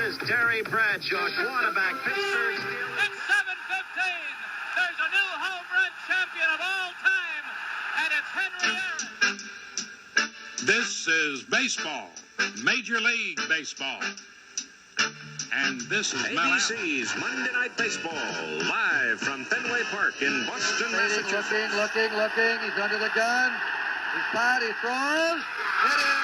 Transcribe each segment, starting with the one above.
is Terry Bradshaw, quarterback, Pittsburgh Steelers. It's 7:15. There's a new home run champion of all time, and it's Henry Aaron. This is baseball, Major League Baseball. And this is ABC's Monday Night Baseball, live from Fenway Park in Boston, Massachusetts. Looking. He's under the gun. He's flat. He throws. It is.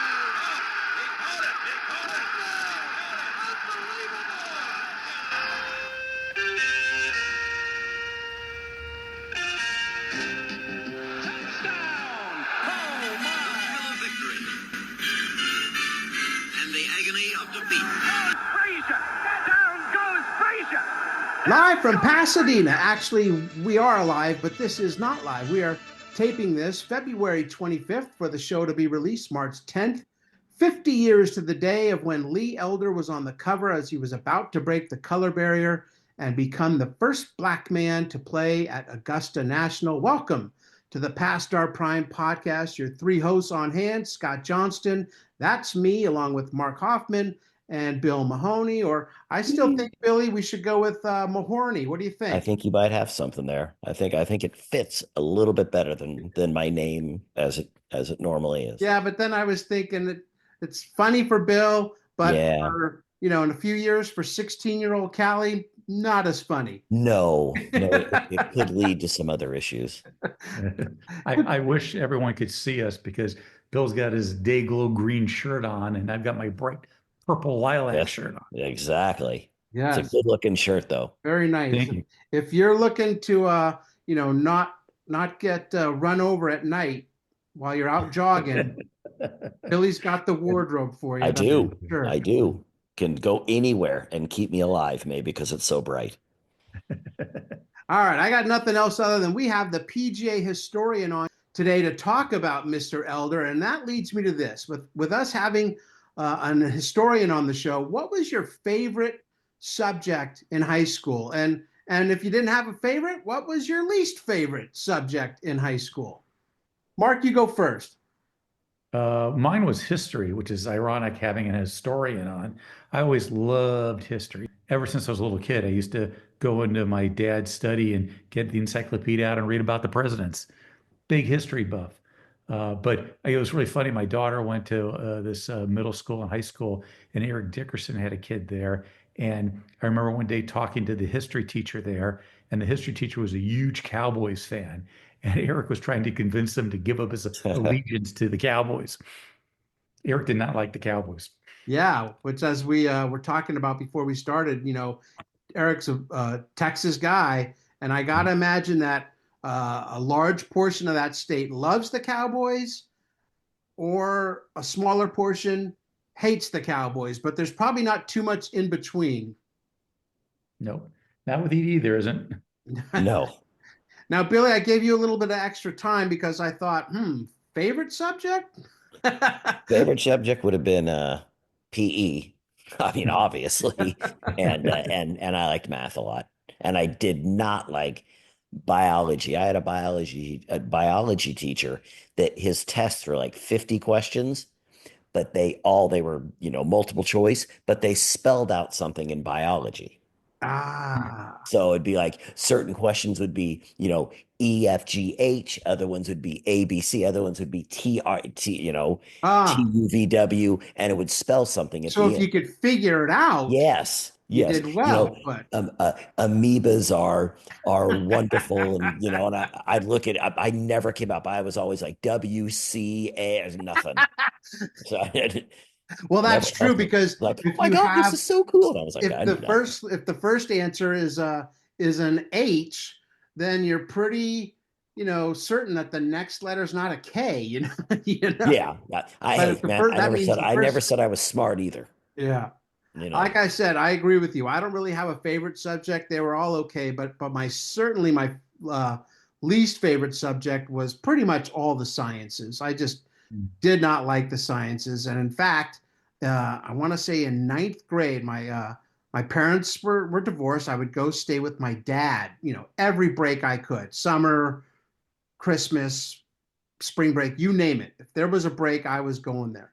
Live from Pasadena. Actually, we are live, but this is not live. We are taping this February 25th for the show to be released March 10th. 50 years to the day of when Lee Elder was on the cover as he was about to break the color barrier and become the first black man to play at Augusta National. Welcome to the Past Star Prime podcast. Your three hosts on hand, Scott Johnston, that's me, along with Mark Hoffman, and Bill Mahoney, or I still think, Billy, we should go with Mahoney. What do you think? I think you might have something there. I think it fits a little bit better than my name as it normally is. Yeah, but then I was thinking that it's funny for Bill, but for, in a few years for 16-year-old Callie, not as funny. No, it could lead to some other issues. I wish everyone could see us because Bill's got his day glow green shirt on, and I've got my bright purple lilac shirt on. Exactly. Yeah, it's a good looking shirt though. Very nice. Thank you. If you're looking to not get run over at night while you're out jogging, Billy's got the wardrobe for you. I do. Can go anywhere and keep me alive, maybe because it's so bright. All right, I got nothing else other than we have the PGA historian on today to talk about Mr. Elder, and that leads me to this: with us having a historian on the show, what was your favorite subject in high school? And if you didn't have a favorite, what was your least favorite subject in high school? Mark, you go first. Mine was history, which is ironic having an historian on. I always loved history. Ever since I was a little kid, I used to go into my dad's study and get the encyclopedia out and read about the presidents. Big history buff. But it was really funny. My daughter went to this middle school and high school, and Eric Dickerson had a kid there. And I remember one day talking to the history teacher there, and the history teacher was a huge Cowboys fan. And Eric was trying to convince them to give up his allegiance to the Cowboys. Eric did not like the Cowboys. Yeah, which as we were talking about before we started, Eric's a Texas guy, and I got to imagine that a large portion of that state loves the Cowboys, or a smaller portion hates the Cowboys, but there's probably not too much in between. No, not with Edie, there isn't. No. Now, Billy, I gave you a little bit of extra time because I thought, favorite subject? Favorite subject would have been PE. I mean, obviously, and I liked math a lot, and I did not like biology. I had a biology teacher that his tests were like 50 questions, but they were, multiple choice, but they spelled out something in biology. So it'd be like certain questions would be, E, F, G, H, other ones would be A, B, C, other ones would be T, R, T, T, U, V, W, and it would spell something. So if you could figure it out. Yes. You did well, but amoebas are wonderful, and and I'd look at I never came up. I was always like WCA, nothing. So well, that's true because like, oh my God, this is so cool. And I was like, if the first answer is an H, then you're pretty certain that the next letter is not a K. Yeah, I never said I was smart either. Yeah. Like I said, I agree with you. I don't really have a favorite subject. They were all okay, but my least favorite subject was pretty much all the sciences. I just did not like the sciences. And in fact, I want to say in 9th grade, my parents were divorced. I would go stay with my dad, every break I could, summer, Christmas, spring break, you name it. If there was a break, I was going there.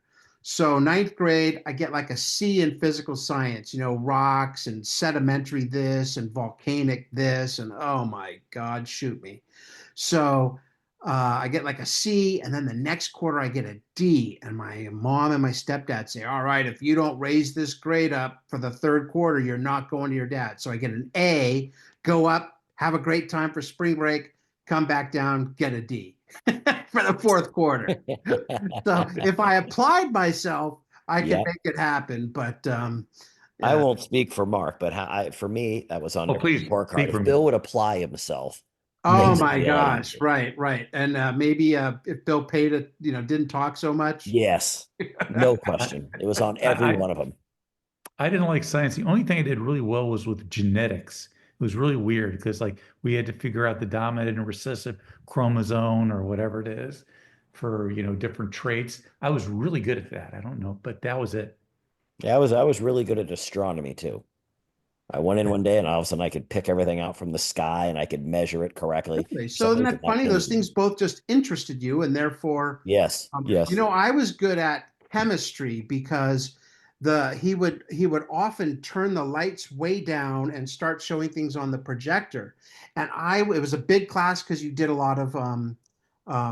So ninth grade, I get like a C in physical science, rocks and sedimentary this and volcanic this, and oh my God, shoot me. So I get like a C, and then the next quarter I get a D, and my mom and my stepdad say, "All right, if you don't raise this grade up for the third quarter, you're not going to your dad." So I get an A, go up, have a great time for spring break, come back down, get a D for the fourth quarter. So if I applied myself, I could Yeah. make it happen. But I yeah. won't speak for Mark, but for me, that was on Oh, the please report card. speak for If me. Bill would apply himself, Oh things would my be a lot gosh, easier. right, right. And maybe if Bill paid it, didn't talk so much. Yes, no I, question. It was on every I one of them. I didn't like science. The only thing I did really well was with genetics. It was really weird because like we had to figure out the dominant and recessive chromosome or whatever it is for, different traits. I was really good at that. I don't know, but that was it. Yeah, I was really good at astronomy too. I went in one day and all of a sudden I could pick everything out from the sky and I could measure it correctly. Really? So isn't Somebody could that not funny? Those believe me. things both just interested you, and therefore, Yes, yes. I was good at chemistry because he would often turn the lights way down and start showing things on the projector, and it was a big class because you did a lot of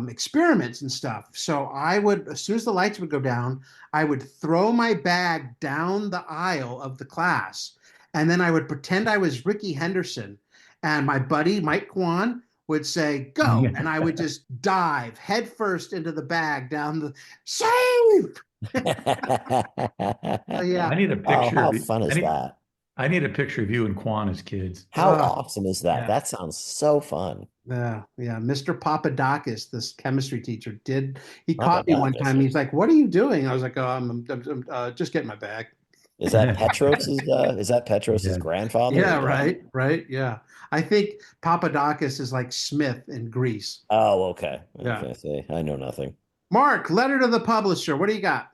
experiments and stuff. So I would, as soon as the lights would go down, I would throw my bag down the aisle of the class, and then I would pretend I was Ricky Henderson, and my buddy Mike Kwan would say go, and I would just dive headfirst into the bag down the save. So yeah. I need a Oh, picture how of you. fun is that? I need a picture of you and Quan as kids. How awesome is that? Yeah. That sounds so fun. Yeah. Mr. Papadakis, this chemistry teacher, he caught me one Papadakis. time. He's like, "What are you doing?" I was like, "Oh, I'm just getting my bag." Is that Petros's Yeah. grandfather or Yeah, dad? right. Yeah. I think Papadakis is like Smith in Greece. Oh, okay. I was Yeah. gonna say I know nothing. Mark, letter to the publisher. What do you got?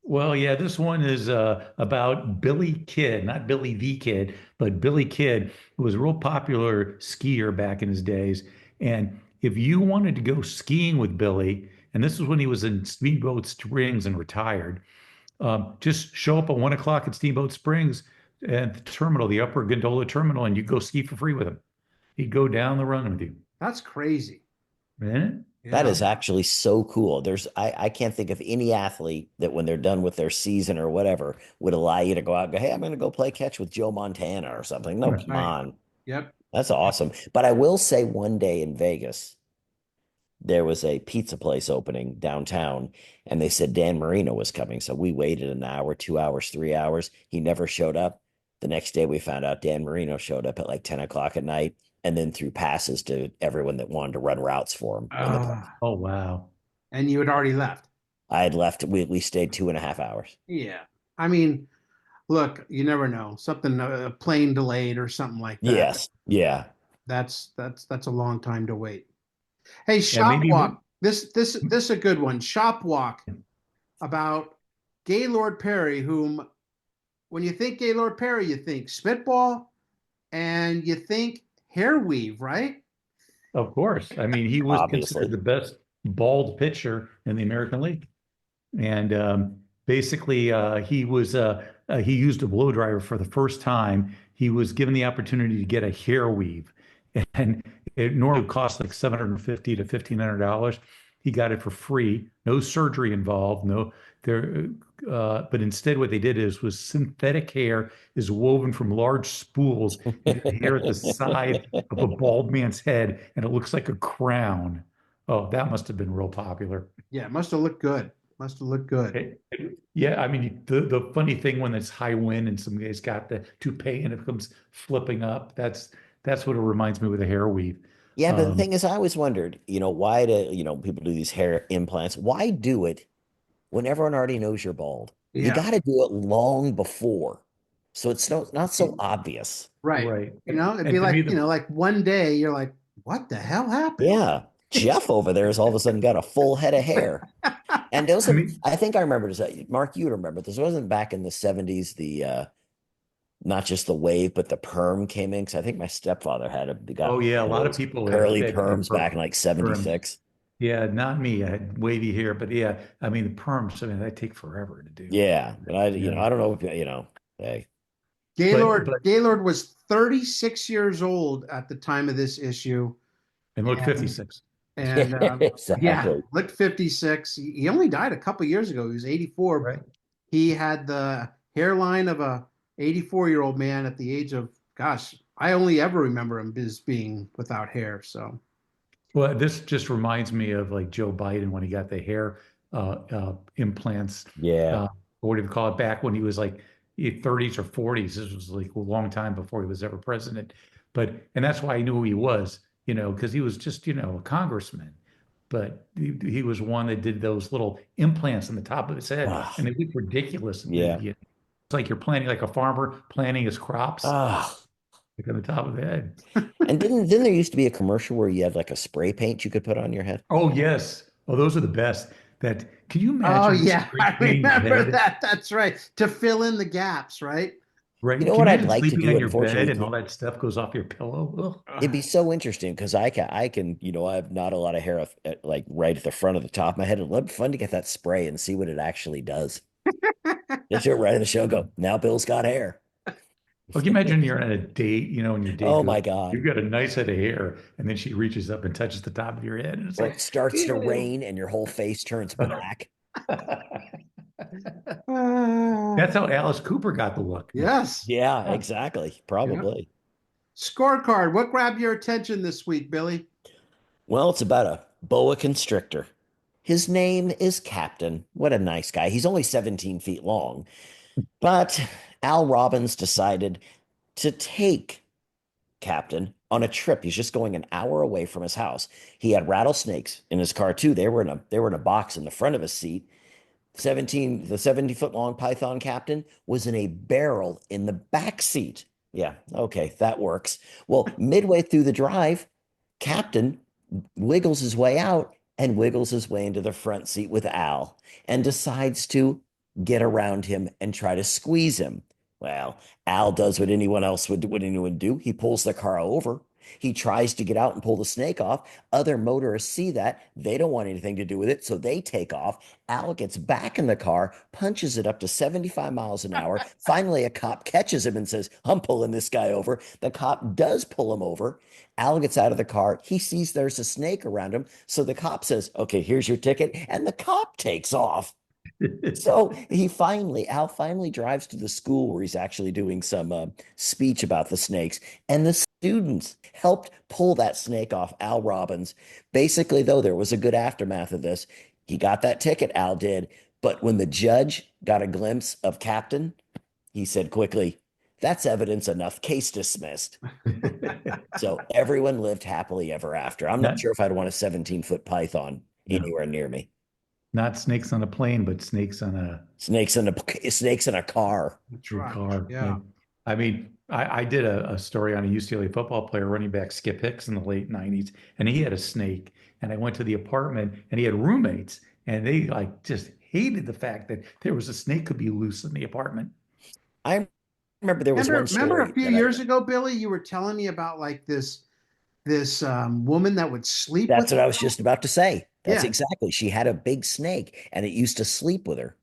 Well, yeah, this one is about Billy Kidd, not Billy the Kid, but Billy Kidd, who was a real popular skier back in his days. And if you wanted to go skiing with Billy, and this was when he was in Steamboat Springs and retired, just show up at 1 o'clock at Steamboat Springs at the terminal, the upper gondola terminal, and you go ski for free with him. He'd go down the run with you. That's crazy. Right? That Yeah. is actually so cool. I can't think of any athlete that when they're done with their season or whatever would allow you to go out and go, hey, I'm going to go play catch with Joe Montana or something. No, come Right. on. Yep. That's awesome. But I will say one day in Vegas, there was a pizza place opening downtown, and they said Dan Marino was coming. So we waited an hour, 2 hours, 3 hours. He never showed up. The next day, we found out Dan Marino showed up at like 10 o'clock at night and then threw passes to everyone that wanted to run routes for him in the park. Oh, wow. And you had already left. I had left. We stayed 2.5 hours. Yeah. I mean, look, you never know. Something a plane delayed or something like that. Yes. Yeah. That's a long time to wait. Hey, Yeah, Shop maybe. Walk. This is a good one. Shop Walk about Gaylord Perry, whom when you think Gaylord Perry, you think spitball and you think hair weave, right? Of course. I mean, he was Obviously. considered the best bald pitcher in the American League. And basically, he used a blow dryer for the first time. He was given the opportunity to get a hair weave, and it normally costs like $750 to $1,500. He got it for free, no surgery involved, no there. But instead, what they did was synthetic hair is woven from large spools into the hair at the side of a bald man's head, and it looks like a crown. Oh, that must have been real popular. Yeah, it must have looked good. Must have looked good. Yeah, I mean the funny thing when it's high wind and some guy's got the toupee and it comes flipping up. That's what it reminds me with a hair weave. Yeah, but the Um, thing is, I always wondered, why do, people do these hair implants? Why do it when everyone already knows you're bald? You Yeah, got to do it long before. So it's not so obvious. right. right. It'd And be to me, like, like one day you're like, what the hell happened? Yeah. Jeff over there has all of a sudden got a full head of hair. And I mean, I think I remember this. Mark, you would remember this. Wasn't back in the 70s, not just the wave, but the perm came in. Cause I think my stepfather got oh yeah, a one of lot of those people curly had perms back in like perms. 76. Yeah, not me. I had wavy hair, but yeah, I mean the perms, I mean, that take forever to do. Yeah, but Yeah. I don't know if hey, But Gaylord was 36 years old at the time of this issue, and look, and 56. and yeah, yeah, exactly. looked 56. He only died a couple years ago. He was 84. Right. He had the hairline of a 84-year-old man at the age of, gosh, I only ever remember him as being without hair. So Well, this just reminds me of like Joe Biden when he got the hair implants. Yeah. What do you call it? Back when he was like 30s or 40s. This was like a long time before he was ever president. And that's why I knew who he was, because he was just, a congressman. But he was one that did those little implants on the top of his head, Ah, and they look ridiculous. yeah. It's like you're planting, like a farmer planting his crops, Ah. like on the top of the head. And didn't there used to be a commercial where you had like a spray paint you could put on your head? Oh, yes. Oh, those are the best. Can you oh imagine yeah, spray I painting your remember head? that. That's right. To fill in the gaps, right? Right? You know Can what you I'd imagine like to sleeping do, on your bed unfortunately, and all that stuff goes off your pillow? it'd Ugh. be so interesting because I can, I have not a lot of hair like right at the front of the top of my head. It'd be fun to get that spray and see what it actually does. Just do it right in the show. Go now. Bill's got hair. Well, can you imagine you're on a date, and your date Oh goes, my God. "You've got a nice head of hair," and then she reaches up and touches the top of your head, and it's Or it like, starts to ew. rain and your whole face turns black. Uh, That's how Alice Cooper got the look. yes. Yeah, Yeah. exactly. Yeah. Probably. Scorecard. What grabbed your attention this week, Billy? Well, it's about a boa constrictor. His name is Captain. What a nice guy. He's only 17 feet long. But Al Robbins decided to take Captain on a trip. He's just going an hour away from his house. He had rattlesnakes in his car too. They were in a box in the front of his seat. The 70-foot long python captain was in a barrel in the back seat. Yeah, okay, that works. Well, midway through the drive, Captain wiggles his way out and wiggles his way into the front seat with Al and decides to get around him and try to squeeze him. Well, Al does what anyone do. He pulls the car over. He tries to get out and pull the snake off. Other motorists see that. They don't want anything to do with it, so they take off. Al gets back in the car, punches it up to 75 miles an hour. Finally, a cop catches him and says, I'm pulling this guy over. The cop does pull him over. Al gets out of the car. He sees there's a snake around him. So the cop says, okay, here's your ticket. And the cop takes off. So Al finally drives to the school where he's actually doing some speech about the snakes. And the students helped pull that snake off Al Robbins. Basically, though, there was a good aftermath of this. He got that ticket, Al did. But when the judge got a glimpse of Captain, he said quickly, that's evidence enough. Case dismissed. So everyone lived happily ever after. I'm not Not sure if I'd want a 17-foot python no, anywhere near me. not snakes on a plane, but snakes on Snakes in a car. That's a right. car. Yeah. I mean, I did a story on a UCLA football player, running back Skip Hicks in the late 90s, and he had a snake. And I went to the apartment and he had roommates, and they like just hated the fact that there was a snake could be loose in the apartment. I remember there was one Remember a story few that years ago, Billy, you were telling me about like this woman that would sleep with that's what her? I was just about to say. That's Yeah. exactly. She had a big snake and it used to sleep with her.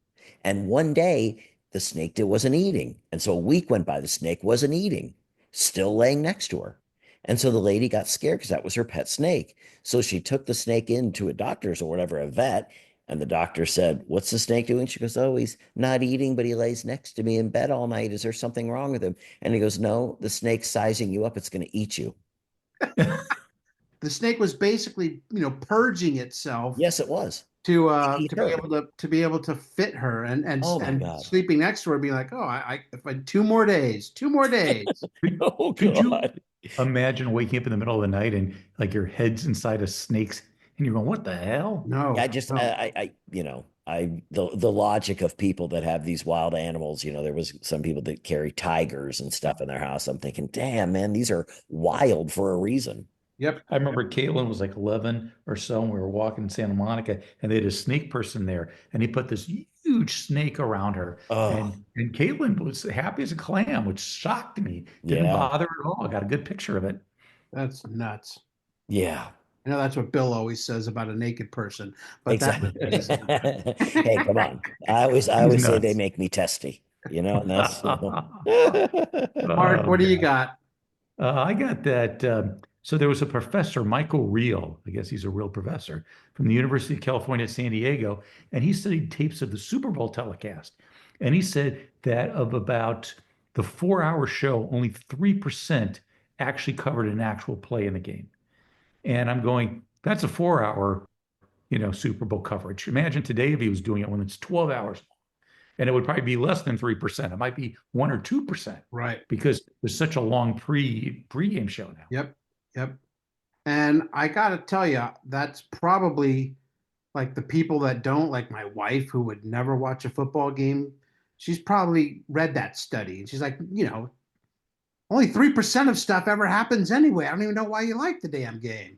And one day the snake wasn't eating. And so a week went by, the snake wasn't eating, still laying next to her. And so the lady got scared because that was her pet snake. So she took the snake into a doctor's or whatever, a vet. And the doctor said, what's the snake doing? She goes, oh, he's not eating, but he lays next to me in bed all night. Is there something wrong with him? And he goes, no, the snake's sizing you up. It's going to eat you. The snake was basically, purging itself Yes, it was. to Eat be her. able to fit her, Oh my and God. sleeping next to her, being like, oh, if I 2 more days. Oh Could you God. imagine waking up in the middle of the night and like your head's inside a snake's and you're going, what the hell? No, I just no. the logic of people that have these wild animals, there was some people that carry tigers and stuff in their house. I'm thinking, damn, man, these are wild for a reason. Yep. I remember Caitlin was like 11 or so, and we were walking in Santa Monica, and they had a snake person there, and he put this huge snake around her, Oh, and Caitlin was happy as a clam, which shocked me. Didn't yeah. bother at all. I got a good picture of it. That's nuts. Yeah. I know that's what Bill always says about a naked person, but that Exactly. is Hey, come on. I He's always say they nuts. make me testy, and that's Mark. Oh, What do you God. got? I got that. So there was a professor, Michael Reel, I guess he's a real professor from the University of California, San Diego, and he studied tapes of the Super Bowl telecast. And he said that of about the 4 hour show, only 3% actually covered an actual play in the game. And I'm going, that's a 4 hour, Super Bowl coverage. Imagine today if he was doing it when it's 12 hours, and it would probably be less than 3%. It might be 1 or 2% Right. because there's such a long pregame show now. Yep. Yep. And I got to tell you, that's probably like the people that don't, like my wife, who would never watch a football game. She's probably read that study and she's like, only 3% of stuff ever happens anyway. I don't even know why you like the damn game.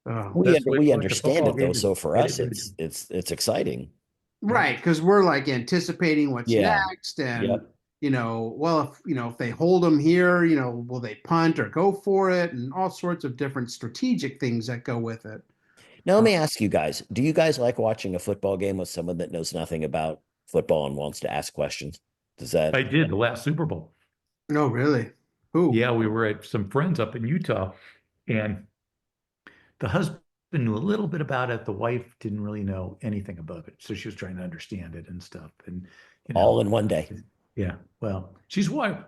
Oh. Best way we to watch a understand football it though. game is So for get us, it ready. it's exciting. Right, because we're like anticipating what's Yeah. next, and Yep. well, if they hold them here, will they punt or go for it, and all sorts of different strategic things that go with it. Now let Uh, me ask you guys: do you guys like watching a football game with someone that knows nothing about football and wants to ask questions? Does that? I did the last Super Bowl. no, really? Who? Yeah, we were at some friends up in Utah, and the husband knew a little bit about it. The wife didn't really know anything about it, so she was trying to understand it and stuff. And you All know, in one day. yeah. Well,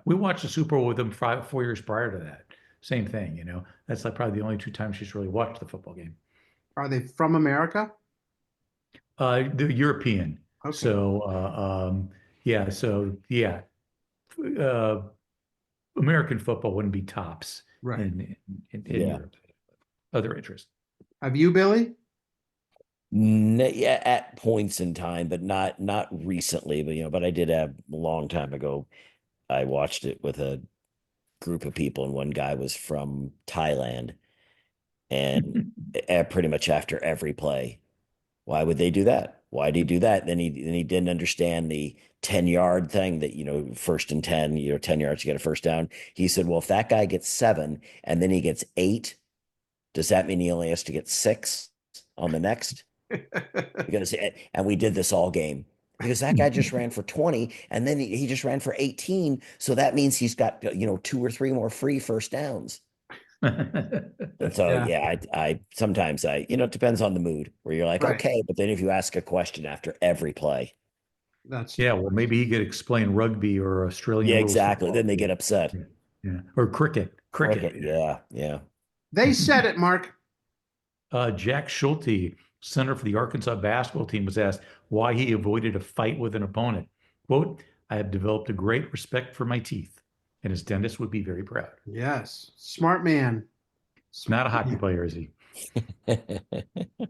we watched the Super Bowl with them 4 years prior to that. Same thing. That's like probably the only 2 times she's really watched the football game. Are they from America? The European. Okay, So yeah. So yeah, uh, American football wouldn't be tops right. in Yeah. Europe. Other interests. Have you, Billy? Yeah, at points in time, but not recently. But I did have a long time ago. I watched it with a group of people, and one guy was from Thailand, and pretty much after every play, why would they do that? Why did he do that? Then he didn't understand the 10-yard thing that, first and 10, 10 yards to get a first down. He said, well, if that guy gets 7 and then he gets 8, does that mean he only has to get 6 on the next? Because and we did this all game. Because that guy just ran for 20 and then he just ran for 18. So that means he's got, 2 or 3 more free first downs. And so, Yeah. yeah, I sometimes it depends on the mood where you're like, Right. okay, but then if you ask a question after every play, That's Yeah, well, maybe he could explain rugby or Australian yeah, rules exactly. football. Then they get upset. Yeah, yeah. Or cricket. Cricket, yeah, yeah. They said it, Mark. Jack Schulte, center for the Arkansas basketball team, was asked why he avoided a fight with an opponent. Quote, I have developed a great respect for my teeth, and his dentist would be very proud. Yes, smart man. Not a hockey player, is he?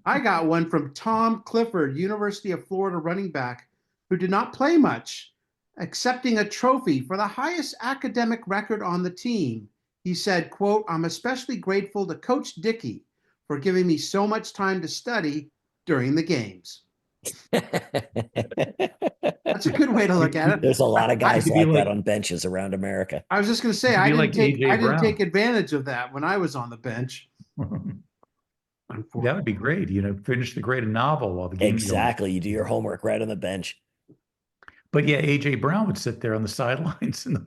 I got one from Tom Clifford, University of Florida running back, who did not play much, accepting a trophy for the highest academic record on the team. He said, quote, I'm especially grateful to Coach Dickey for giving me so much time to study during the games. That's a good way to look at it. There's a lot of guys It'd be like that like- on benches around America. I was just going to say, It'd I be didn't like take A.J. I didn't Brown. take advantage of that when I was on the bench. That would be great. Finish the great novel while the game's going. Exactly. You do your homework right on the bench. But yeah, A.J. Brown would sit there on the sidelines in the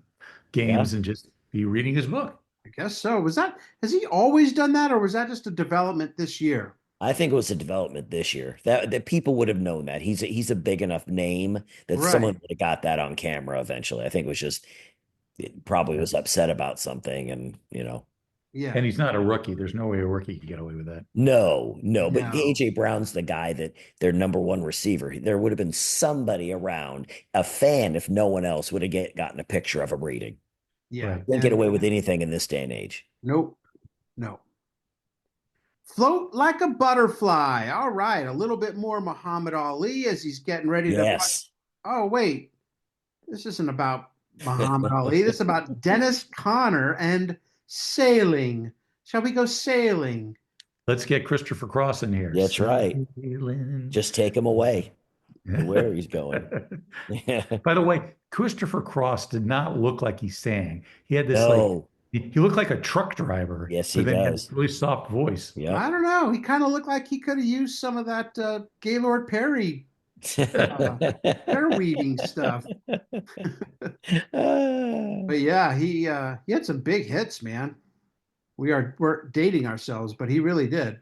games and just be reading his book. I guess so. Has he always done that, or was that just a development this year? I think it was a development this year that people would have known that he's a big enough name that Right. someone would have got that on camera eventually. I think it probably was upset about something, and Yeah. And he's not a rookie. There's no way a rookie could get away with that. no, but No. AJ Brown's the guy that their number one receiver. There would have been somebody around, a fan, if no one else would have gotten a picture of him reading. Yeah. Right. Don't get away with anything in this day and age. Nope. No. Float like a butterfly. All right. A little bit more Muhammad Ali as he's getting ready to. Yes. Oh, wait. This isn't about Muhammad Ali. This is about Dennis Conner and sailing. Shall we go sailing? Let's get Christopher Cross in here. That's right. Just take him away to where he's going. Yeah. By the way, Christopher Cross did not look like he sang. He had this No. He looked like a truck driver, Yes, he but then he had this does. really soft voice. Yep. I don't know. He kind of looked like he could have used some of that Gaylord Perry uh, hair weaving stuff. But yeah, he had some big hits, man. We're dating ourselves, but he really did.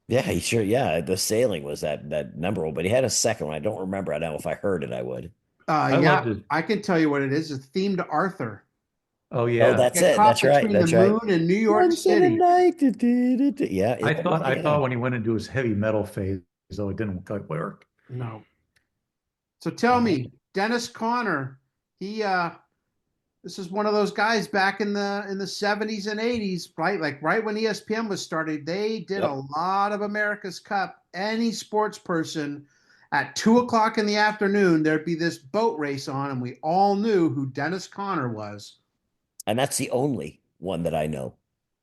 Yeah, he sure. Yeah, the sailing was that number one, but he had a second one. I don't remember. I know if I heard it, I would. I Yeah, loved it. I can tell you what it is. It's themed to Arthur. Oh Oh, yeah. that's Get it. caught That's right. between the That's right. moon and New York Once in a City. night. Yeah, I yeah. thought when he went into his heavy metal phase, though, it didn't quite work. No. So tell Yeah. me, Dennis Conner, he this is one of those guys back in the 70s and 80s, right? Like right when ESPN was started, they did a Yep. lot of America's Cup. Any sports person at 2 o'clock in the afternoon, there'd be this boat race on, and we all knew who Dennis Conner was. And that's the only one that I know,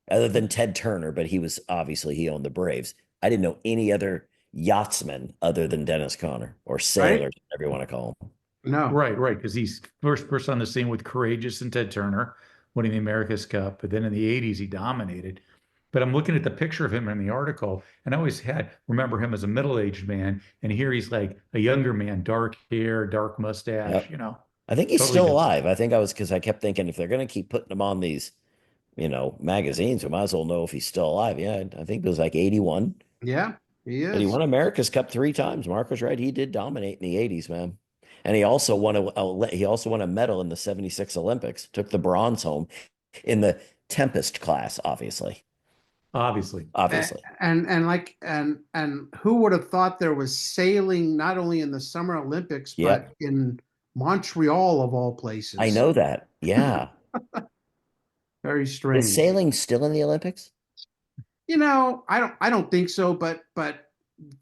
other than Ted Turner, but he owned the Braves. I didn't know any other yachtsman other than Dennis Conner or Right? sailors, whatever you want to call them. No. Right, because he's first person on the scene with Courageous and Ted Turner winning the America's Cup. But then in the 80s, he dominated. But I'm looking at the picture of him in the article, and I always had remember him as a middle-aged man, and here he's like a younger man, dark hair, dark mustache, Yep. you know, I think he's totally still different. alive. I think I was because I kept thinking if they're going to keep putting him on these, magazines, we might as well know if he's still alive. Yeah, I think it was like 81. Yeah, he But he is. won America's Cup 3 times. Mark was right. He did dominate in the 80s, man. And he also won a medal in the 76 Olympics. Took the bronze home in the Tempest class, obviously. Obviously. Obviously. And who would have thought there was sailing not only in the Summer Olympics but Yep. in Montreal of all I places? know that. Yeah. Very Is strange. sailing still in the Olympics? I don't think so, but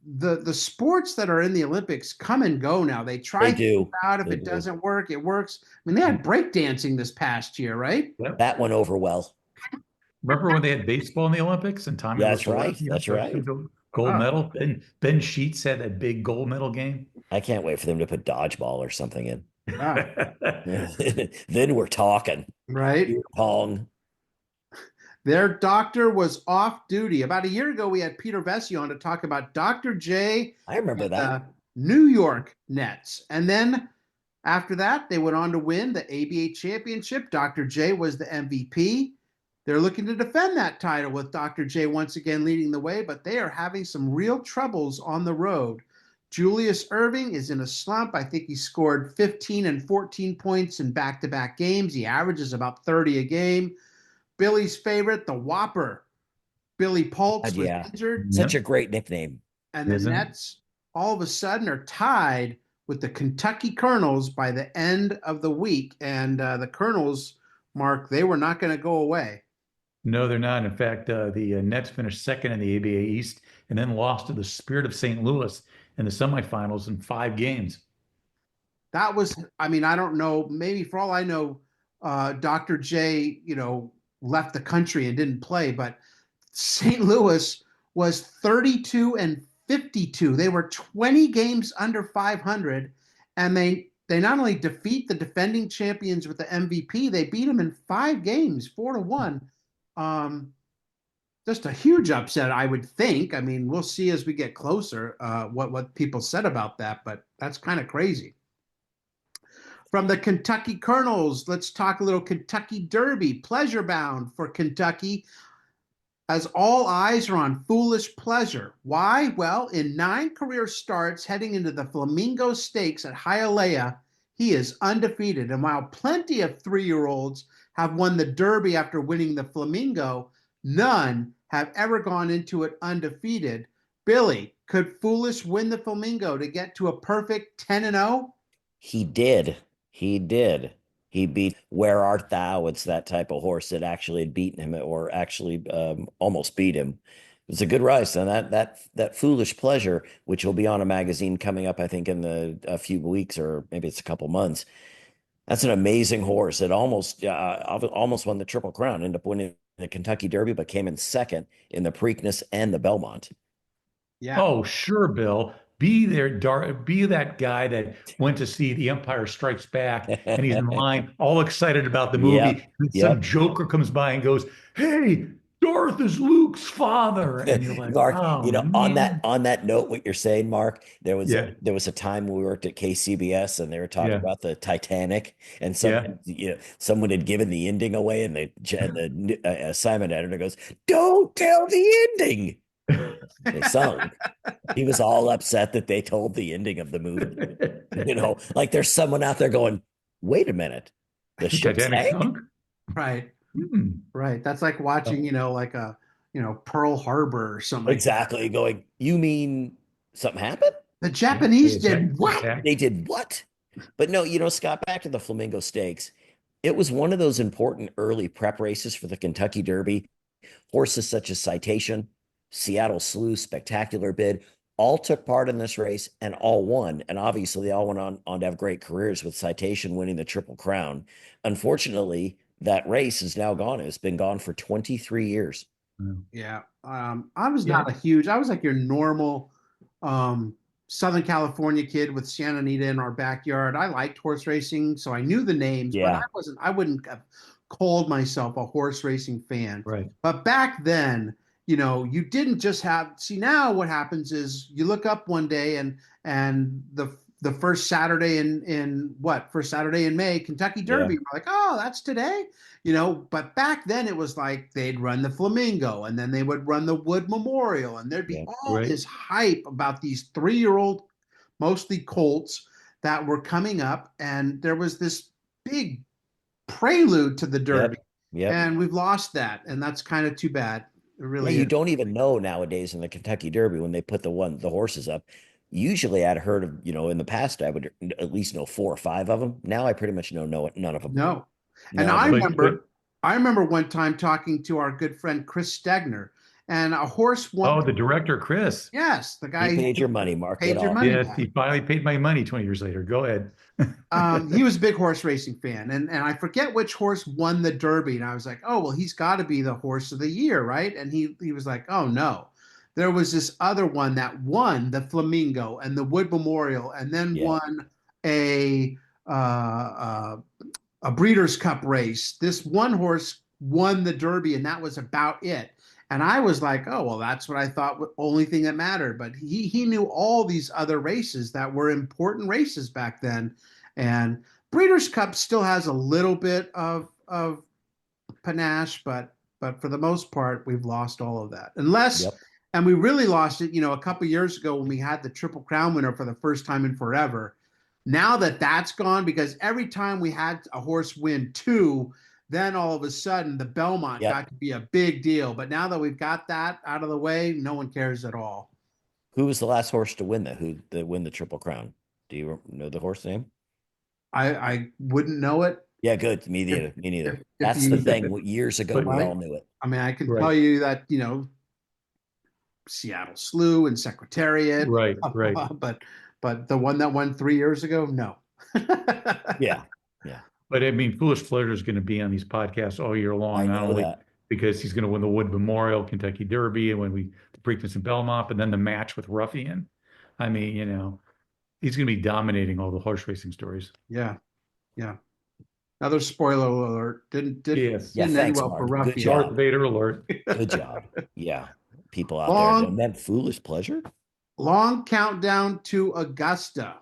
the sports that are in the Olympics come and go now. They try They things do. out. If They it do. doesn't work, it works. I mean, they had breakdancing this past year, right? Yep. That went over well. Remember when they had baseball in the Olympics and Tommy Yeah, that's Lasorda, right. That's right. the gold Oh, medal? Ben Sheets had that big gold medal game. I can't wait for them to put dodgeball or something in. wow. Then we're talking. Right. Beer pong. Their doctor was off duty. About a year ago, we had Peter Vesey on to talk about Dr. J I remember and the that. New York Nets. And then after that, they went on to win the ABA championship. Dr. J was the MVP. They're looking to defend that title with Dr. J once again leading the way, but they are having some real troubles on the road. Julius Irving is in a slump. I think he scored 15 and 14 points in back to back games. He averages about 30 a game. Billy's favorite, the Whopper, Billy Pultz, was Yeah. injured, Such Yep. a great nickname. and the Isn't it? Nets all of a sudden are tied with the Kentucky Colonels by the end of the week. And the Colonels, Mark, they were not going to go away. No, they're not. In fact, the Nets finished second in the ABA East and then lost to the Spirit of St. Louis in the semifinals in 5 games. That was, I mean, I don't know. Maybe for all I know, Dr. J, left the country and didn't play, but St. Louis was 32 and 52. They were 20 games under 500, and they not only defeat the defending champions with the MVP, they beat them in 5 games, 4-1. Just a huge upset, I would think. I mean, we'll see as we get closer what people said about that, but that's kind of crazy. From the Kentucky Colonels, let's talk a little Kentucky Derby. Pleasure bound for Kentucky as all eyes are on Foolish Pleasure. Why? Well, in 9 career starts heading into the Flamingo Stakes at Hialeah, he is undefeated. And while plenty of 3-year-olds have won the Derby after winning the Flamingo, none have ever gone into it undefeated. Billy, could Foolish win the Flamingo to get to a perfect 10-0? He did. He did. He beat Where Art Thou? It's that type of horse that actually had beaten him or actually almost beat him. It was a good race. And that Foolish Pleasure, which will be on a magazine coming up, I think, in a few weeks or maybe it's a couple months. That's an amazing horse. It almost won the Triple Crown, ended up winning the Kentucky Derby, but came in second in the Preakness and the Belmont. Yeah. Oh, sure, Bill. be there, be that guy that went to see The Empire Strikes Back and he's in line all excited about the movie. Yep. And some Yep. joker comes by and goes, "Hey, Darth is Luke's father." And you're like, Mark, "Oh on man." that note, what you're saying, Mark, Yeah. there was a time when we worked at KCBS and they were talking Yeah. about the Titanic, and Yeah. someone had given the ending away, and the assignment editor goes, "Don't tell the ending." They sung. He was all upset that they told the ending of the movie. Like there's someone out there going, "Wait a minute, the ship Titanic sank?" sunk? Right. Hmm. Right. That's like watching, like Pearl Harbor or something like that. Exactly. Going, you mean something happened? The Yeah. They Japanese did attacked. what? They did what? But no, Scott, back to the Flamingo Stakes. It was one of those important early prep races for the Kentucky Derby. Horses such as Citation, Seattle Slew, Spectacular Bid, all took part in this race and all won. And obviously, they all went on to have great careers, with Citation winning the Triple Crown. Unfortunately, that race is now gone. It's been gone for 23 years. Yeah. I was Yeah. not I was like your normal um, Southern California kid with Santa Anita in our backyard. I liked horse racing, so I knew the names, but Yeah. I wouldn't have called myself a horse racing fan. Right. But back then, you didn't just see now what happens is you look up one day and the first Saturday first Saturday in May, Kentucky Derby. Yeah. We're like, oh, that's today. But back then it was like they'd run the Flamingo and then they would run the Wood Memorial, and there'd be Yeah. all Right. this hype about these 3-year-old, mostly colts, that were coming up, and there was this big prelude to the Derby. Yep. And we've lost that, and that's kind of too bad. It Yeah, really you is. don't even know nowadays in the Kentucky Derby when they put the horses up. Usually I'd heard of, in the past I would at least know 4 or 5 of them. Now I pretty much know none of them. No. And None of them. I remember one time talking to our good friend Chris Stegner, and a horse won. Oh, the director, Chris. Yes, the guy You who paid your money, Mark. paid Get your off. money Yes, back. he finally paid my money 20 years later. Go ahead. He was a big horse racing fan, and I forget which horse won the Derby, and I was like, oh well, he's got to be the horse of the year, right? And he was like, oh no, there was this other one that won the Flamingo and the Wood Memorial, and then Yeah. won a uh, uh, a Breeders' Cup race. This one horse won the Derby, and that was about it. And I was like, oh well, that's what I thought. Only thing that mattered. But he knew all these other races that were important races back then. And Breeders' Cup still has a little bit of panache, but for the most part, we've lost all of that. Yep. And we really lost it, a couple years ago when we had the Triple Crown winner for the first time in forever. Now that's gone, because every time we had a horse win 2, then all of a sudden the Belmont Yep. got to be a big deal. But now that we've got that out of the way, no one cares at all. Who was the last horse to win the Triple Crown? Do you know the horse name? I wouldn't know it. Yeah, good. Me neither. Me neither. if That's the thing. Years ago, we Right. all knew it. I mean, I can Right. tell you that, Seattle Slew and Secretariat. Right. Right. But the one that won 3 years ago, no. Yeah. But I mean, Foolish Pleasure is going to be on these podcasts all year long, I not know only that. because he's going to win the Wood Memorial, Kentucky Derby, and the Preakness and Belmont, and then the match with Ruffian. I mean, he's going to be dominating all the horse racing stories. Yeah. Another spoiler alert. Yes. Didn't end Thanks, well Mark. for Good Ruffian. job. Darth Vader alert. Good job. Yeah. People out Long- there. And then Foolish Pleasure? Long countdown to Augusta.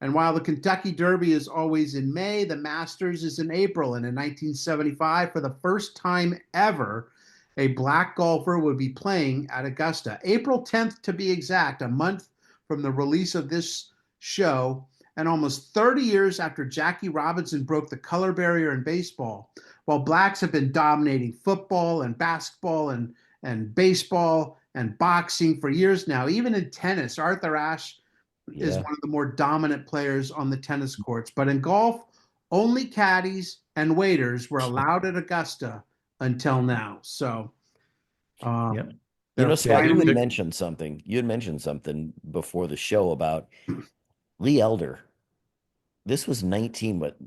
And while the Kentucky Derby is always in May, the Masters is in April. And in 1975, for the first time ever, a black golfer would be playing at Augusta. April 10th, to be exact, a month from the release of this show, and almost 30 years after Jackie Robinson broke the color barrier in baseball. While blacks have been dominating football and basketball and baseball and boxing for years now, even in tennis, Arthur Ashe is one of the more dominant players on the tennis courts. But in golf, only caddies and waiters were allowed at Augusta until now. So, Yep. Scott, you Yeah. had mentioned something. You had mentioned something before the show about Lee Elder. This was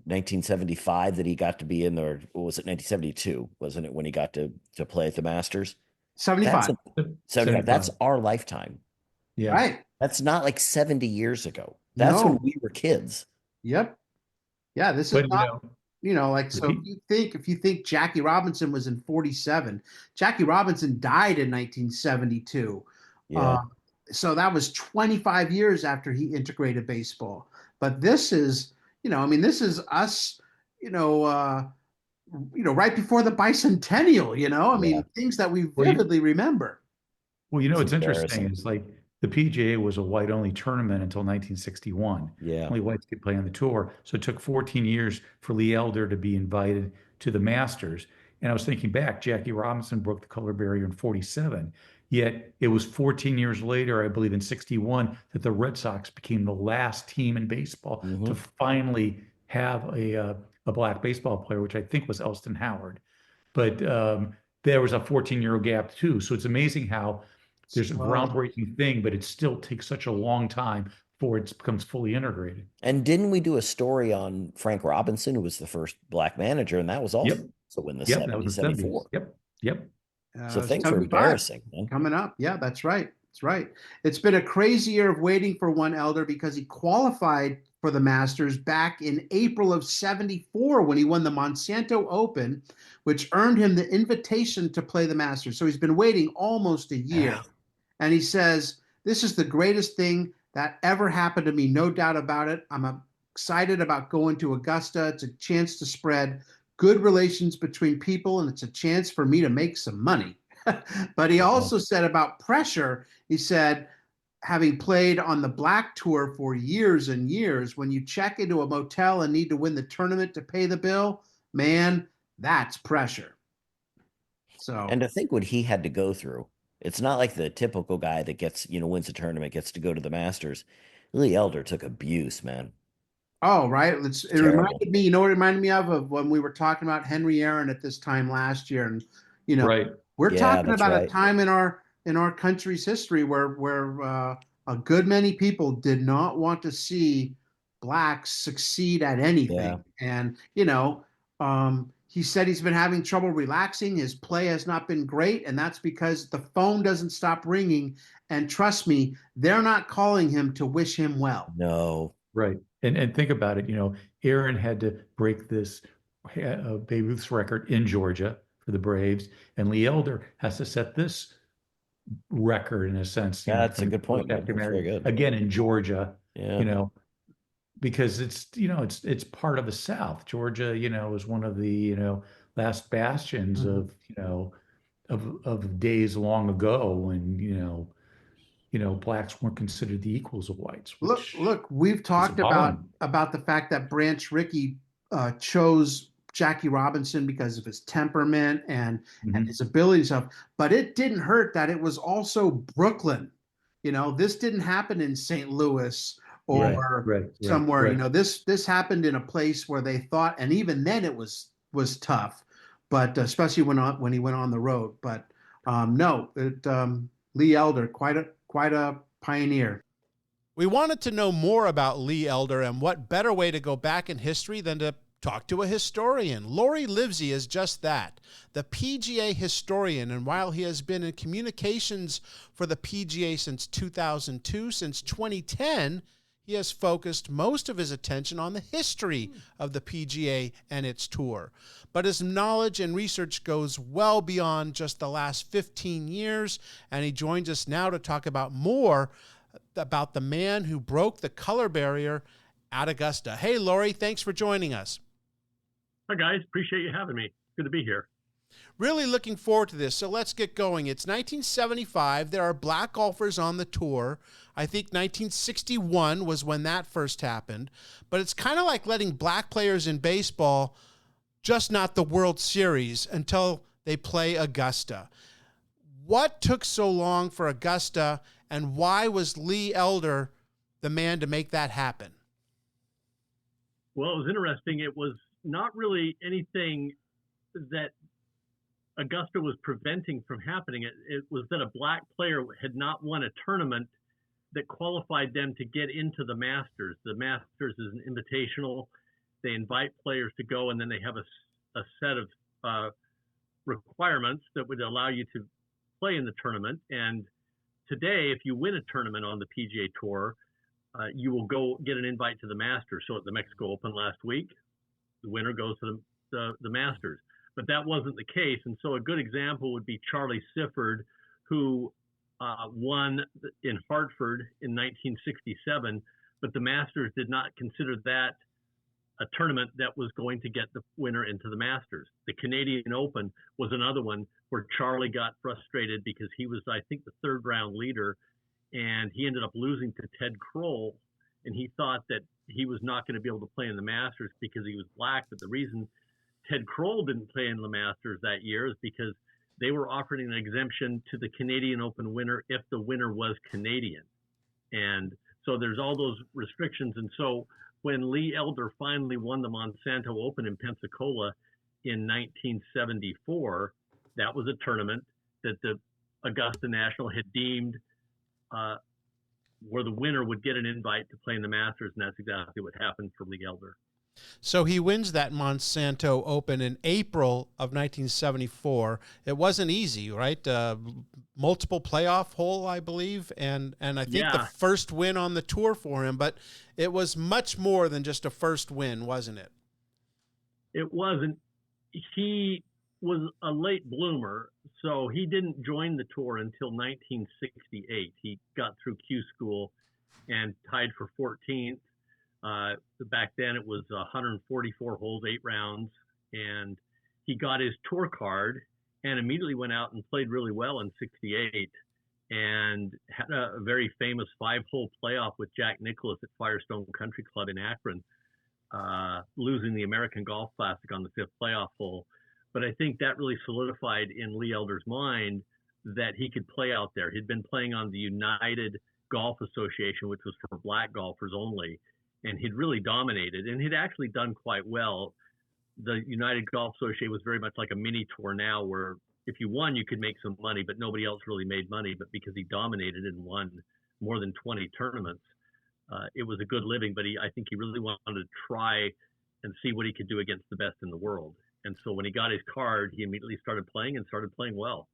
1975 that he got to be in there. Or was it 1972? Wasn't it when he got to play at the Masters? 75. 75. That's our lifetime. Yeah. Right. That's not like 70 years ago. That's when No. we were kids. Yep. Yeah, this is But not, like, the so P- if you think Jackie Robinson was in 47, Jackie Robinson died in 1972. Yeah. Uh, so that was 25 years after he integrated baseball. But this is, I mean, this is us, you know, uh, right before the bicentennial, I Yeah. mean, things that we well, you, vividly remember. well, It's what's interesting embarrassing. is like the PGA was a white only tournament until 1961. Yeah. Only whites could play on the tour. So it took 14 years for Lee Elder to be invited to the Masters. And I was thinking back, Jackie Robinson broke the color barrier in 47. Yet it was 14 years later, I believe in 61, that the Red Sox became the last team in baseball to Hmm. finally have a black baseball player, which I think was Elston Howard. But there was a 14-year gap too. So it's amazing how there's a Well, groundbreaking thing, but it still takes such a long time before it becomes fully integrated. And didn't we do a story on Frank Robinson, who was the first black manager, and that was also Yep. in the Yep. That was 70s, the 70s. 74. Yep. Yep. So things are 75 embarrassing, man. coming up. Yeah, that's right. That's right. It's been a crazy year of waiting for one Elder because he qualified for the Masters back in April of 74 when he won the Monsanto Open, which earned him the invitation to play the Masters. So he's been waiting almost a year. And he says, "This is the greatest thing that ever happened to me, no doubt about it. I'm excited about going to Augusta. It's a chance to spread good relations between people, and it's a chance for me to make some money." But he Yeah. also said about pressure, he said, having played on the Black Tour for years and years, when you check into a motel and need to win the tournament to pay the bill, man, that's pressure. So, And to think what he had to go through. It's not like the typical guy that gets, wins a tournament, gets to go to the Masters. Lee Elder took abuse, man. oh, right. It Terrible. reminded me, it reminded me of when we were talking about Henry Aaron at this time last year. And, you know, Right. we're Yeah, talking that's about a right. time in our country's history where a good many people did not want to see blacks succeed at anything. Yeah. And, he said he's been having trouble relaxing. His play has not been great. And that's because the phone doesn't stop ringing. And trust me, they're not calling him to wish him well. No. Right. And think about it. Aaron had to break this Babe Ruth's record in Georgia for the Braves, and Lee Elder has to set this record in a sense, Yeah, that's a from good point, man. after That's very marriage good. again in Georgia, Yeah. you know, because it's part of the South. Georgia, is one of the, last bastions Mhm. of, of days long ago when, blacks weren't considered the equals of whites, which Look, we've is talked about appalling. the fact that Branch Rickey chose Jackie Robinson because of his temperament and Mhm. his abilities of, but it didn't hurt that it was also Brooklyn. This didn't happen in St. Louis Right. or Right, right, somewhere. right. This happened in a place where they thought, and even then it was tough, but especially when he went on the road. But no, Lee Elder, quite a pioneer. We wanted to know more about Lee Elder, and what better way to go back in history than to talk to a historian. Laury Livsey is just that, the PGA historian, and while he has been in communications for the PGA since 2002, since 2010, he has focused most of his attention on the history of the PGA and its tour. But his knowledge and research goes well beyond just the last 15 years, and he joins us now to talk about more about the man who broke the color barrier at Augusta. Hey, Laury, thanks for joining us. Hi, guys. Appreciate you having me. Good to be here. Really looking forward to this. So let's get going. It's 1975. There are black golfers on the tour. I think 1961 was when that first happened. But it's kind of like letting black players in baseball, just not the World Series, until they play Augusta. What took so long for Augusta, and why was Lee Elder the man to make that happen? Well, it was interesting. It was not really anything that Augusta was preventing from happening. It was that a black player had not won a tournament that qualified them to get into the Masters. The Masters is an invitational. They invite players to go, and then they have a set of requirements that would allow you to play in the tournament. And today, if you win a tournament on the PGA Tour, you will go get an invite to the Masters. So at the Mexico Open last week, the winner goes to the Masters. But that wasn't the case. And so a good example would be Charlie Sifford, who won in Hartford in 1967, but the Masters did not consider that a tournament that was going to get the winner into the Masters. The Canadian Open was another one where Charlie got frustrated because he was, I think, the third round leader, and he ended up losing to Ted Kroll, and he thought that he was not going to be able to play in the Masters because he was black. But the reason Ted Kroll didn't play in the Masters that year is because they were offering an exemption to the Canadian Open winner if the winner was Canadian. And so there's all those restrictions. And so when Lee Elder finally won the Monsanto Open in Pensacola in 1974, that was a tournament that the Augusta National had deemed where the winner would get an invite to play in the Masters, and that's exactly what happened for Lee Elder. So he wins that Monsanto Open in April of 1974. It wasn't easy, right? Multiple playoff hole, I believe, and I think the first win on the tour for him. But it was much more than just a first win, wasn't it? It wasn't. He was a late bloomer, so he didn't join the tour until 1968. He got through Q School and tied for 14th. Back then it was 144 holes, 8 rounds, and he got his tour card and immediately went out and played really well in 68 and had a very famous 5-hole playoff with Jack Nicklaus at Firestone Country Club in Akron, losing the American Golf Classic on the 5th playoff hole. But I think that really solidified in Lee Elder's mind that he could play out there. He'd been playing on the United Golf Association, which was for black golfers only, and he'd really dominated, and he'd actually done quite well. The United Golf Association was very much like a mini tour now, where if you won, you could make some money, but nobody else really made money. But because he dominated and won more than 20 tournaments, it was a good living. But I think he really wanted to try and see what he could do against the best in the world. And so when he got his card, he immediately started playing and started playing well.